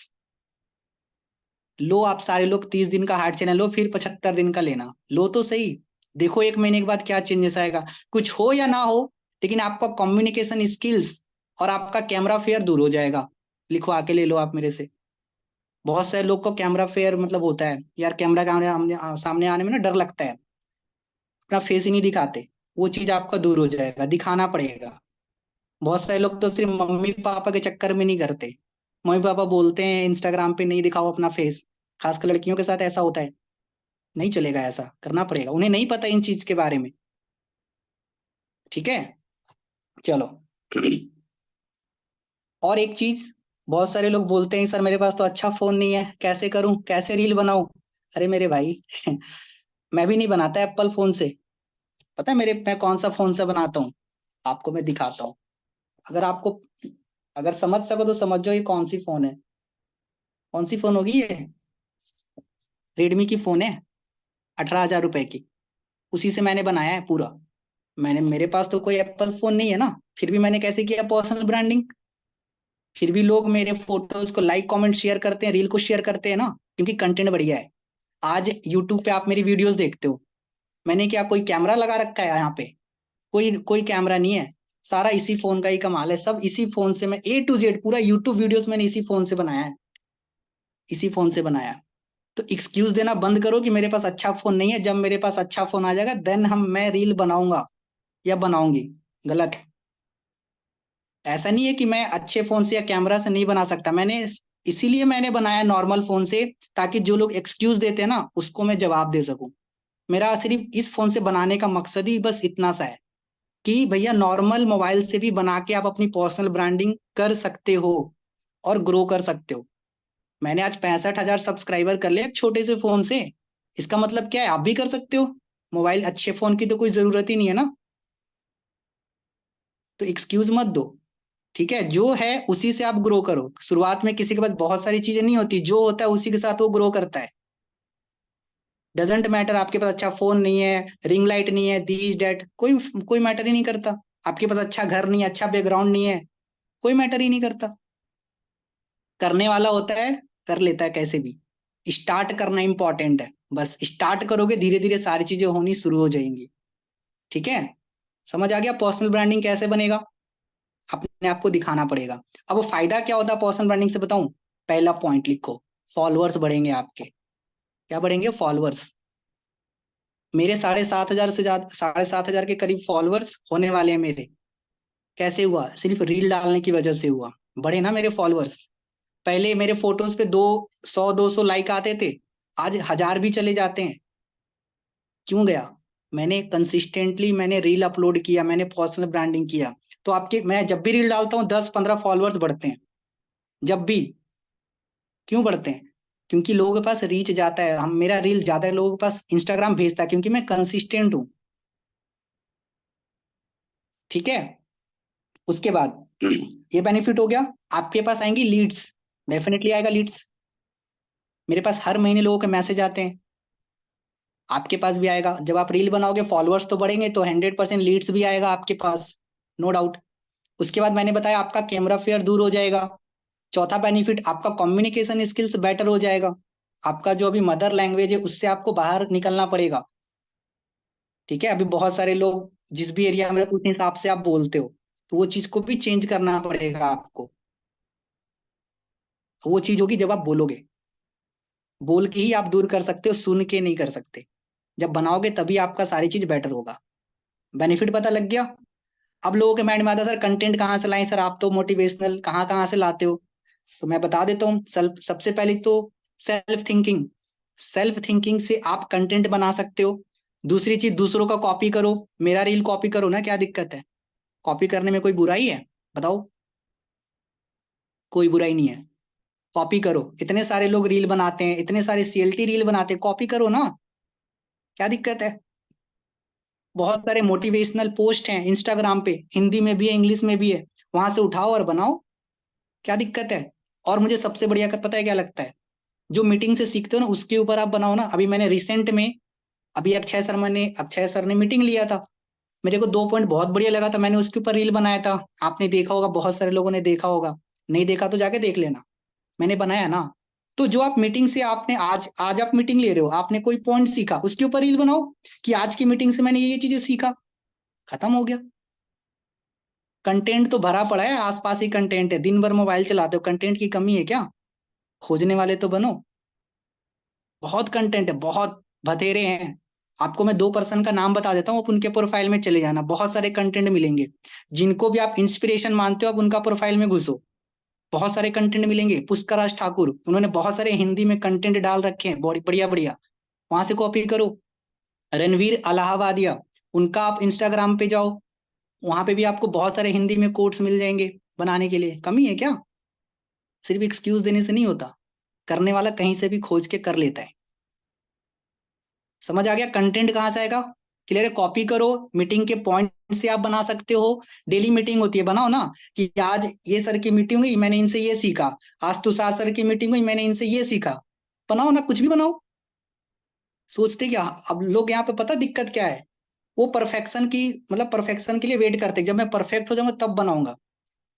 लो आप सारे लोग 30 दिन का हार्ड चैलेंज लो, फिर 75 दिन का लेना। लो तो सही, देखो 1 महीने के बाद क्या चेंजेस आएगा। कुछ हो या ना हो, लेकिन आपका कम्युनिकेशन स्किल्स और आपका कैमरा फेयर दूर हो जाएगा। लिखवा के ले लो आप मेरे से। बहुत सारे लोग को कैमरा फेयर मतलब होता है यार, कैमरा सामने आने में ना डर लगता है, अपना फेस ही नहीं दिखाते। वो चीज आपका दूर हो जाएगा, दिखाना पड़ेगा। बहुत सारे लोग तो सिर्फ मम्मी पापा के चक्कर में नहीं करते, मम्मी पापा बोलते हैं इंस्टाग्राम पे नहीं दिखाओ अपना फेस। खासकर लड़कियों के साथ ऐसा होता है। नहीं चलेगा, ऐसा करना पड़ेगा, उन्हें नहीं पता इन चीज के बारे में। ठीक है, चलो। और एक चीज, बहुत सारे लोग बोलते हैं सर मेरे पास तो अच्छा फोन नहीं है, कैसे करूं, कैसे रील बनाऊं? अरे मेरे भाई, मैं भी नहीं बनाता एप्पल फोन से। पता है मेरे मैं कौन सा फोन से बनाता हूँ? आपको मैं दिखाता हूँ। अगर आपको, अगर समझ सको तो समझ जाओ ये कौन सी फोन है। कौन सी फोन होगी ये? रेडमी की फोन है, 18,000 रुपए की। उसी से मैंने बनाया है पूरा। मैंने, मेरे पास तो कोई एप्पल फोन नहीं है ना, फिर भी मैंने कैसे किया पर्सनल ब्रांडिंग। फिर भी लोग मेरे फोटोज को लाइक कमेंट शेयर करते हैं, रील को शेयर करते हैं ना, क्योंकि कंटेंट बढ़िया है। आज यूट्यूब पे आप मेरी वीडियोस देखते हो, मैंने क्या कोई कैमरा लगा रखा है यहाँ पे? कोई कोई कैमरा नहीं है। सारा इसी फोन का ही कमाल है, सब इसी फोन से मैं A to Z पूरा यूट्यूब वीडियोस मैंने इसी फोन से बनाया है, इसी फोन से बनाया। तो एक्सक्यूज देना बंद करो कि मेरे पास अच्छा फोन नहीं है, जब मेरे पास अच्छा फोन आ जाएगा देन मैं रील बनाऊंगा या बनाऊंगी। गलत है। ऐसा नहीं है कि मैं अच्छे फोन से या कैमरा से नहीं बना सकता, इसीलिए मैंने बनाया नॉर्मल फोन से, ताकि जो लोग एक्सक्यूज देते हैं ना उसको मैं जवाब दे सकूं। मेरा सिर्फ इस फोन से बनाने का मकसद ही बस इतना सा है कि भैया नॉर्मल मोबाइल से भी बना के आप अपनी पर्सनल ब्रांडिंग कर सकते हो और ग्रो कर सकते हो। मैंने आज 65,000 सब्सक्राइबर कर लिया एक छोटे से फोन से। इसका मतलब क्या है, आप भी कर सकते हो। मोबाइल अच्छे फोन की तो कोई जरूरत ही नहीं है ना। तो एक्सक्यूज मत दो, ठीक है। जो है उसी से आप ग्रो करो। शुरुआत में किसी के पास बहुत सारी चीजें नहीं होती, जो होता है उसी के साथ वो ग्रो करता है। डजेंट मैटर आपके पास अच्छा फोन नहीं है, रिंग लाइट नहीं है, दीज डेट, कोई कोई मैटर ही नहीं करता। आपके पास अच्छा घर नहीं है, अच्छा बैकग्राउंड नहीं है, कोई मैटर ही नहीं करता। करने वाला होता है, कर लेता है कैसे भी। स्टार्ट करना इंपॉर्टेंट है। बस स्टार्ट करोगे धीरे धीरे सारी चीजें होनी शुरू हो जाएंगी। ठीक है। समझ आ गया पर्सनल ब्रांडिंग कैसे बनेगा। अपने आप को दिखाना पड़ेगा। अब वो फायदा क्या होता है पर्सनल ब्रांडिंग से बताऊं। पहला पॉइंट लिखो, फॉलोअर्स बढ़ेंगे आपके। क्या बढ़ेंगे? फॉलोअर्स। मेरे 7,500 से ज्यादा, 7,500 के करीब फॉलोअर्स होने वाले हैं मेरे। कैसे हुआ? सिर्फ रील डालने की वजह से हुआ। बढ़े ना मेरे फॉलोअर्स। पहले मेरे फोटोज पे 200 लाइक आते थे, आज 1,000 भी चले जाते हैं। क्यों गया? मैंने कंसिस्टेंटली मैंने रील अपलोड किया, मैंने पर्सनल ब्रांडिंग किया। तो आपके, मैं जब भी रील डालता हूँ 10-15 फॉलोअर्स बढ़ते हैं, जब भी। क्यों बढ़ते हैं? क्योंकि लोगों के पास रीच जाता है, हम मेरा रील ज्यादा लोगों के पास इंस्टाग्राम भेजता है, क्योंकि मैं कंसिस्टेंट हूँ। ठीक है। उसके बाद ये बेनिफिट हो गया। आपके पास आएंगी लीड्स, डेफिनेटली आएगा लीड्स। मेरे पास हर महीने लोगों के मैसेज आते हैं, आपके पास भी आएगा। जब आप रील बनाओगे फॉलोअर्स तो बढ़ेंगे, तो 100% लीड्स भी आएगा आपके पास, नो डाउट। उसके बाद मैंने बताया आपका कैमरा फेयर दूर हो जाएगा। चौथा बेनिफिट, आपका कम्युनिकेशन स्किल्स बेटर हो जाएगा। आपका जो अभी मदर लैंग्वेज है उससे आपको बाहर निकलना पड़ेगा। ठीक है। अभी बहुत सारे लोग जिस भी एरिया में रहते हैं, उस हिसाब से आप बोलते हो, तो वो चीज को भी चेंज करना पड़ेगा आपको। वो चीज होगी जब आप बोलोगे। बोल के ही आप दूर कर सकते हो, सुन के नहीं कर सकते। जब बनाओगे तभी आपका सारी चीज बेटर होगा। बेनिफिट पता लग गया। अब लोगों के माइंड में आता है सर कंटेंट कहाँ से लाएं, सर आप तो मोटिवेशनल कहाँ कहाँ से लाते हो। तो मैं बता देता हूँ। सबसे पहले तो सेल्फ थिंकिंग। सेल्फ थिंकिंग से आप कंटेंट बना सकते हो। दूसरी चीज, दूसरों का कॉपी करो। मेरा रील कॉपी करो ना, क्या दिक्कत है? कॉपी करने में कोई बुराई है? बताओ। कोई बुराई नहीं है। कॉपी करो। इतने सारे लोग रील बनाते हैं, इतने सारे CLT रील बनाते हैं, कॉपी करो ना। क्या दिक्कत है? बहुत सारे मोटिवेशनल पोस्ट हैं इंस्टाग्राम पे, हिंदी में भी है इंग्लिश में भी है। वहां से उठाओ और बनाओ। क्या दिक्कत है? और मुझे सबसे बढ़िया पता है क्या लगता है? जो मीटिंग से सीखते हो ना उसके ऊपर आप बनाओ ना। अभी मैंने रिसेंट में, अभी अक्षय सर ने मीटिंग लिया था। मेरे को 2 पॉइंट बहुत बढ़िया लगा था, मैंने उसके ऊपर रील बनाया था। आपने देखा होगा, बहुत सारे लोगों ने देखा होगा। नहीं देखा तो जाके देख लेना। मैंने बनाया ना। तो जो आप मीटिंग से, आपने आज आज आप मीटिंग ले रहे हो, आपने कोई पॉइंट सीखा, उसके ऊपर रील बनाओ कि आज की मीटिंग से मैंने ये चीजें सीखा। खत्म हो गया। कंटेंट तो भरा पड़ा है, आसपास ही कंटेंट है। दिन भर मोबाइल चलाते हो, कंटेंट की कमी है क्या? खोजने वाले तो बनो। बहुत कंटेंट है, बहुत बथेरे हैं। आपको मैं 2 पर्सन का नाम बता देता हूँ, आप उनके प्रोफाइल में चले जाना, बहुत सारे कंटेंट मिलेंगे। जिनको भी आप इंस्पिरेशन मानते हो आप उनका प्रोफाइल में घुसो, बहुत सारे कंटेंट मिलेंगे। पुष्कर ठाकुर, उन्होंने बहुत सारे हिंदी में कंटेंट डाल रखे हैं, बढ़िया बढ़िया। वहां से कॉपी करो। रणवीर अलाहाबादिया, उनका आप इंस्टाग्राम पे जाओ, वहां पे भी आपको बहुत सारे हिंदी में कोट्स मिल जाएंगे बनाने के लिए। कमी है क्या? सिर्फ एक्सक्यूज देने से नहीं होता, करने वाला कहीं से भी खोज के कर लेता है। समझ आ गया कंटेंट कहाँ से आएगा? क्लियर है। कॉपी करो। मीटिंग के पॉइंट से आप बना सकते हो। डेली मीटिंग होती है, बनाओ ना कि आज ये सर की मीटिंग हुई, मैंने इनसे ये सीखा। आज तुषार सर की मीटिंग हुई, मैंने इनसे ये सीखा। बनाओ ना, कुछ भी बनाओ। सोचते क्या अब लोग यहाँ पे, पता दिक्कत क्या है? वो परफेक्शन की, मतलब परफेक्शन के लिए वेट करते हैं, जब मैं परफेक्ट हो जाऊंगा तब बनाऊंगा।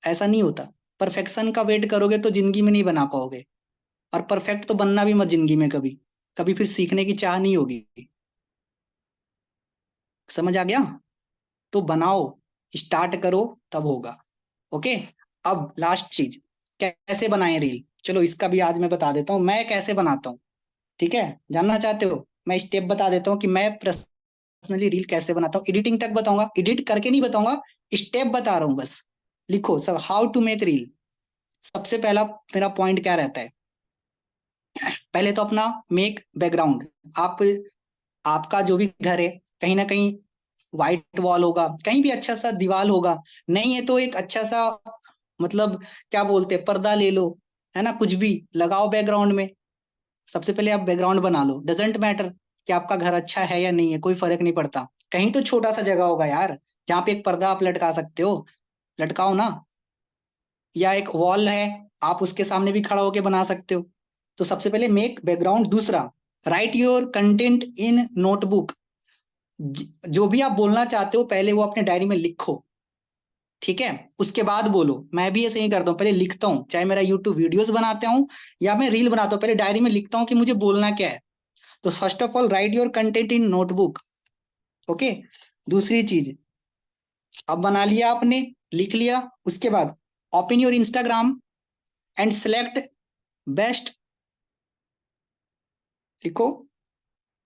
ऐसा नहीं होता। परफेक्शन का वेट करोगे तो जिंदगी में नहीं बना पाओगे। और परफेक्ट तो बनना भी मत जिंदगी में कभी। कभी फिर सीखने की चाह नहीं होगी। समझ आ गया? तो बनाओ। स्टार्ट करो तब होगा। ओके, अब लास्ट चीज, कैसे बनाएं रील। चलो इसका भी आज मैं बता देता हूँ मैं कैसे बनाता हूँ। ठीक है, जानना चाहते हो, मैं स्टेप बता देता हूँ कि मैं पर्सनली रील कैसे बनाता हूँ। एडिटिंग तक बताऊंगा, एडिट करके नहीं बताऊंगा, स्टेप बता रहा हूँ बस। लिखो सब, हाउ टू मेक रील। सबसे पहला मेरा पॉइंट क्या रहता है, पहले तो अपना मेक बैकग्राउंड। आप आपका जो भी घर है, कहीं ना कहीं व्हाइट वॉल होगा, कहीं भी अच्छा सा दीवार होगा, नहीं है तो एक अच्छा सा, मतलब क्या बोलते हैं, पर्दा ले लो, है ना, कुछ भी लगाओ बैकग्राउंड में। सबसे पहले आप बैकग्राउंड बना लो, डजेंट मैटर कि आपका घर अच्छा है या नहीं है, कोई फर्क नहीं पड़ता। कहीं तो छोटा सा जगह होगा यार जहाँ पे एक पर्दा आप लटका सकते हो, लटकाओ ना। या एक वॉल है, आप उसके सामने भी खड़ा होके बना सकते हो। तो सबसे पहले मेक बैकग्राउंड। दूसरा, right your content in notebook. जो भी आप बोलना चाहते हो पहले वो अपने डायरी में लिखो, ठीक है, उसके बाद बोलो। मैं भी ऐसे ही करता हूँ, पहले लिखता हूँ, चाहे मेरा यूट्यूब वीडियोस बनाते हूँ या मैं रील बनाता हूँ, पहले डायरी में लिखता हूँ कि मुझे बोलना क्या है। तो first of all right your content in notebook. Okay, दूसरी चीज, अब बना लिया आपने, लिख लिया, उसके बाद open your Instagram and select best. लिखो,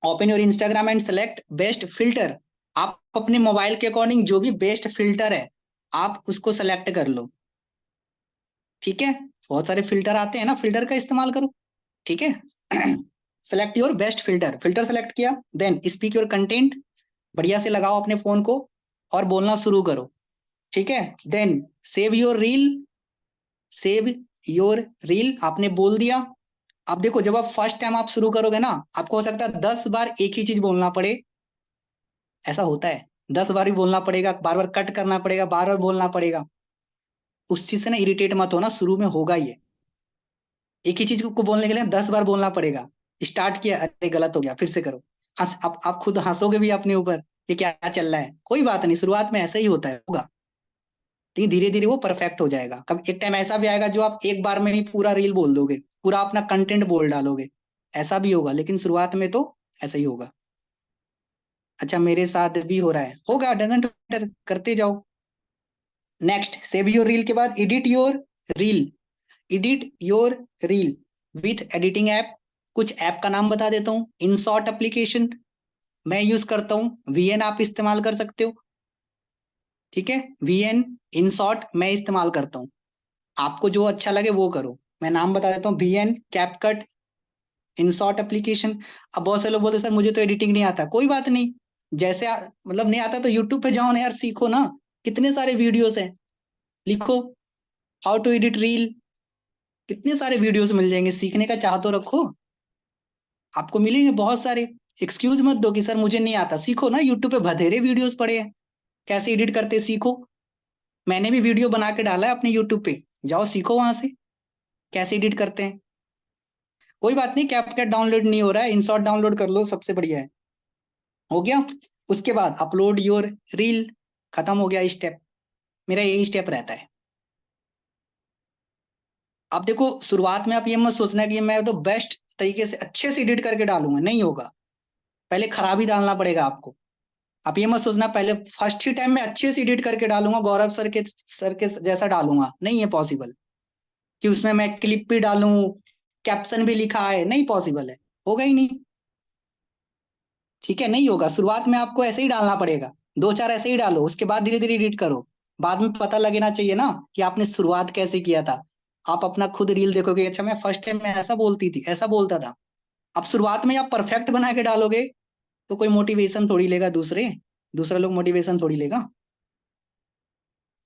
open your Instagram and select best filter. आप अपने मोबाइल के अकॉर्डिंग जो भी बेस्ट फिल्टर है आप उसको सेलेक्ट कर लो, ठीक है। बहुत सारे फिल्टर आते हैं ना, फिल्टर का इस्तेमाल करो, ठीक है। Select your best filter, filter select किया, देन स्पीक योर कंटेंट, बढ़िया से लगाओ अपने फोन को और बोलना शुरू करो, ठीक है। Then save your reel, save your reel आपने बोल दिया। अब देखो, जब आप फर्स्ट टाइम आप शुरू करोगे ना, आपको हो सकता है 10 बार एक ही चीज बोलना पड़े, ऐसा होता है, 10 बार ही बोलना पड़ेगा, बार बार कट करना पड़ेगा, बार बार बोलना पड़ेगा। उस चीज से ना इरिटेट मत होना, शुरू में होगा ये, एक ही चीज को बोलने के लिए 10 बार बोलना पड़ेगा। स्टार्ट किया, अरे गलत हो गया, फिर से करो। हंस, आप खुद हंसोगे भी अपने ऊपर, ये क्या चल रहा है। कोई बात नहीं, शुरुआत में ऐसा ही होता है, होगा, लेकिन धीरे धीरे वो परफेक्ट हो जाएगा। कब एक टाइम ऐसा भी आएगा जो आप एक बार में ही पूरा रील बोल दोगे, पूरा अपना कंटेंट बोल डालोगे, ऐसा भी होगा, लेकिन शुरुआत में तो ऐसा ही होगा। अच्छा, मेरे साथ भी हो रहा है, होगा, डजेंट मैटर, करते जाओ। नेक्स्ट, सेव योर रील के बाद edit your reel. Edit your reel with editing app. कुछ ऐप का नाम बता देता हूँ, इनशॉट एप्लीकेशन मैं यूज करता हूँ, वीएन आप इस्तेमाल कर सकते हो, ठीक है। वीएन, इनशॉट मैं इस्तेमाल करता हूँ, आपको जो अच्छा लगे वो करो। मैं नाम बता देता हूँ, वीएन, कैपकट, इनशॉट एप्लीकेशन। अब बहुत से लोग बोलते सर मुझे तो एडिटिंग नहीं आता, कोई बात नहीं, जैसे मतलब नहीं आता तो यूट्यूब पे जाओ ना यार, सीखो ना, कितने सारे वीडियोस हैं। लिखो हाउ टू एडिट रील, कितने सारे वीडियोस मिल जाएंगे, सीखने का चाह तो रखो, आपको मिलेंगे बहुत सारे। एक्सक्यूज मत दो कि सर मुझे नहीं आता, सीखो ना, यूट्यूब पे बथेरे वीडियोस पड़े हैं, कैसे एडिट करते सीखो। मैंने भी वीडियो बना के डाला है अपने यूट्यूब पे, जाओ सीखो वहां से कैसे एडिट करते हैं। कोई बात नहीं, कैपकट डाउनलोड नहीं हो रहा है, इनशॉट डाउनलोड कर लो, सबसे बढ़िया है। हो गया, उसके बाद अपलोड योर रील, खत्म हो गया स्टेप, मेरा यही स्टेप रहता है। अब देखो, शुरुआत में आप ये मत सोचना कि मैं तो बेस्ट तरीके से अच्छे से एडिट करके डालूंगा, नहीं होगा, पहले खराब ही डालना पड़ेगा आपको। आप ये मत सोचना पहले फर्स्ट ही टाइम में अच्छे से एडिट करके डालूंगा, गौरव सर के जैसा डालूंगा, नहीं है पॉसिबल कि उसमें मैं क्लिप भी डालूं, कैप्शन भी लिखा है, नहीं पॉसिबल है, होगा ही नहीं, ठीक है, नहीं होगा। शुरुआत में आपको ऐसे ही डालना पड़ेगा, दो चार ऐसे ही डालो, उसके बाद धीरे धीरे एडिट करो। बाद में पता लगना चाहिए ना कि आपने शुरुआत कैसे किया था। आप अपना खुद रील देखोगे, अच्छा मैं फर्स्ट टाइम में ऐसा बोलती थी, ऐसा बोलता था। अब शुरुआत में आप परफेक्ट बना के डालोगे तो कोई मोटिवेशन थोड़ी लेगा, दूसरा लोग मोटिवेशन थोड़ी लेगा।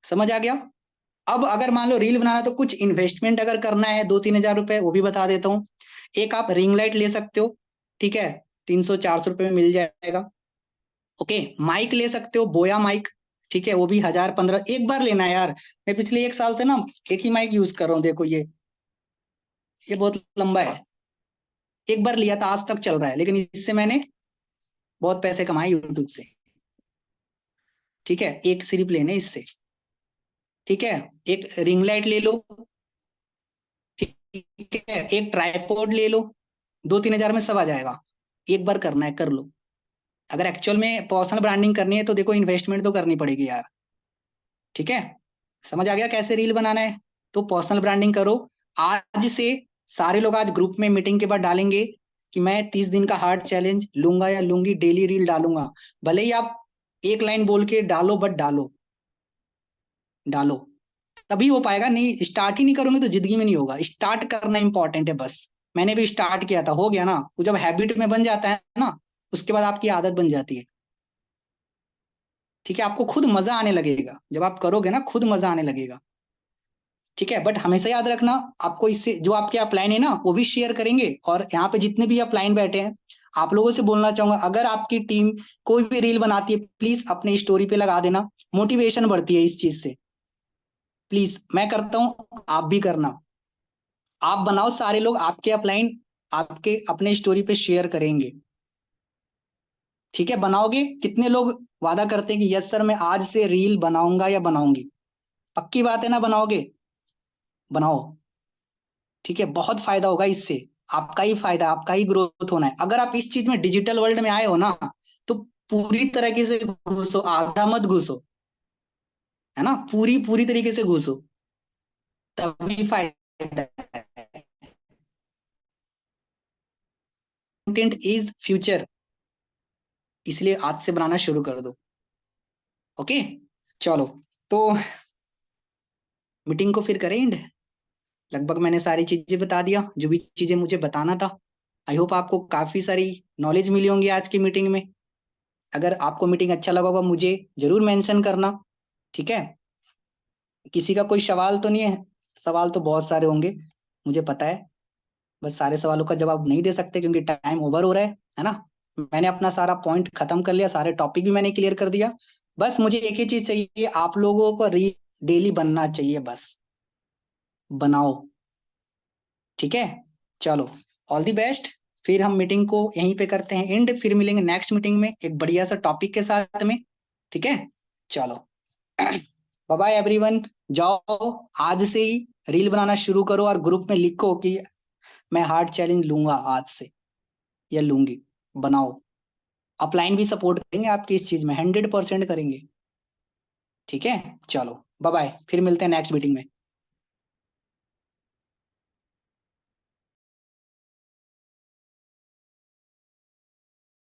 समझ आ गया। अब अगर मान लो रील बनाना तो कुछ इन्वेस्टमेंट अगर करना है 2-3 हजार रुपए, वो भी बता देता हूँ। एक आप रिंग लाइट ले सकते हो, ठीक है, 300-400 रुपए में मिल जाएगा। ओके, माइक ले सकते हो, बोया माइक, ठीक है, वो भी 1000-1500, एक बार लेना है यार। मैं पिछले 1 साल से ना एक ही माइक यूज कर रहा हूँ, देखो ये बहुत लंबा है, एक बार लिया था, आज तक चल रहा है, लेकिन इससे मैंने बहुत पैसे कमाए यूट्यूब से, ठीक है, एक सिर्फ लेने इससे, ठीक है। एक रिंग लाइट ले लो, ठीक है, एक ट्राइपॉड ले लो, 2-3 हजार में सब आ जाएगा। एक बार करना है, कर लो। अगर एक्चुअल में पर्सनल ब्रांडिंग करनी है तो देखो इन्वेस्टमेंट तो करनी पड़ेगी यार, ठीक है, समझ आ गया कैसे रील बनाना है? तो पर्सनल ब्रांडिंग करो। आज से सारे लोग आज ग्रुप में मीटिंग के बाद डालेंगे कि मैं 30 दिन का हार्ड चैलेंज लूंगा या लूंगी, डेली रील डालूंगा। भले ही आप एक लाइन बोल के डालो, बट डालो डालो, तभी हो पाएगा। नहीं, स्टार्ट ही नहीं करोगे तो जिंदगी में नहीं होगा। स्टार्ट करना इंपॉर्टेंट है बस। मैंने भी स्टार्ट किया था, हो गया ना। वो जब हैबिट में बन जाता है ना, उसके बाद आपकी आदत बन जाती है। ठीक है, आपको खुद मजा आने लगेगा जब आप करोगे ना, खुद मजा आने लगेगा। ठीक है, बट हमेशा याद रखना, आपको इससे जो आपके अपलाइन है ना वो भी शेयर करेंगे। और यहाँ पे जितने भी अपलाइन बैठे हैं, आप लोगों से बोलना चाहूंगा, अगर आपकी टीम कोई भी रील बनाती है, प्लीज अपनी स्टोरी पे लगा देना। मोटिवेशन बढ़ती है इस चीज से। प्लीज, मैं करता हूँ, आप भी करना। आप बनाओ, सारे लोग आपके अपलाइन आपके अपने स्टोरी पे शेयर करेंगे। ठीक है, बनाओगे? कितने लोग वादा करते हैं कि यस सर मैं आज से रील बनाऊंगा या बनाऊंगी? पक्की बात है ना, बनाओगे? बनाओ। ठीक है, बहुत फायदा होगा इससे। आपका ही फायदा, आपका ही ग्रोथ होना है। अगर आप इस चीज में डिजिटल वर्ल्ड में आए हो ना, तो पूरी तरीके से घुसो, आधा मत घुसो, है ना। पूरी पूरी तरीके से घुसो, तभी फायदा है। कंटेंट इज फ्यूचर, इसलिए आज से बनाना शुरू कर दो। ओके, चलो, तो मीटिंग को फिर करें एंड। लगभग मैंने सारी चीजें बता दिया, जो भी चीजें मुझे बताना था। आई होप आपको काफी सारी नॉलेज मिली होंगी आज की मीटिंग में। अगर आपको मीटिंग अच्छा लगा होगा, मुझे जरूर मेंशन करना। ठीक है, किसी का कोई सवाल तो नहीं है? सवाल तो बहुत सारे होंगे, मुझे पता है। बस सारे सवालों का जवाब नहीं दे सकते क्योंकि टाइम ओवर हो रहा है ना। मैंने अपना सारा पॉइंट खत्म कर लिया, सारे टॉपिक भी मैंने क्लियर कर दिया। बस मुझे एक ही चीज चाहिए, आप लोगों को रील डेली बनना चाहिए, बस बनाओ। ठीक है, चलो, ऑल द बेस्ट। फिर हम मीटिंग को यहीं पे करते हैं एंड, फिर मिलेंगे नेक्स्ट मीटिंग में एक बढ़िया सा टॉपिक के साथ में। ठीक है, चलो, बाय बाय एवरीवन। जाओ, आज से ही रील बनाना शुरू करो और ग्रुप में लिखो कि मैं हार्ड चैलेंज लूंगा आज से या लूंगी। बनाओ, अपलाइन भी सपोर्ट करेंगे आपकी इस चीज में, 100% करेंगे। ठीक है, चलो, बाय बाय, फिर मिलते हैं नेक्स्ट मीटिंग में।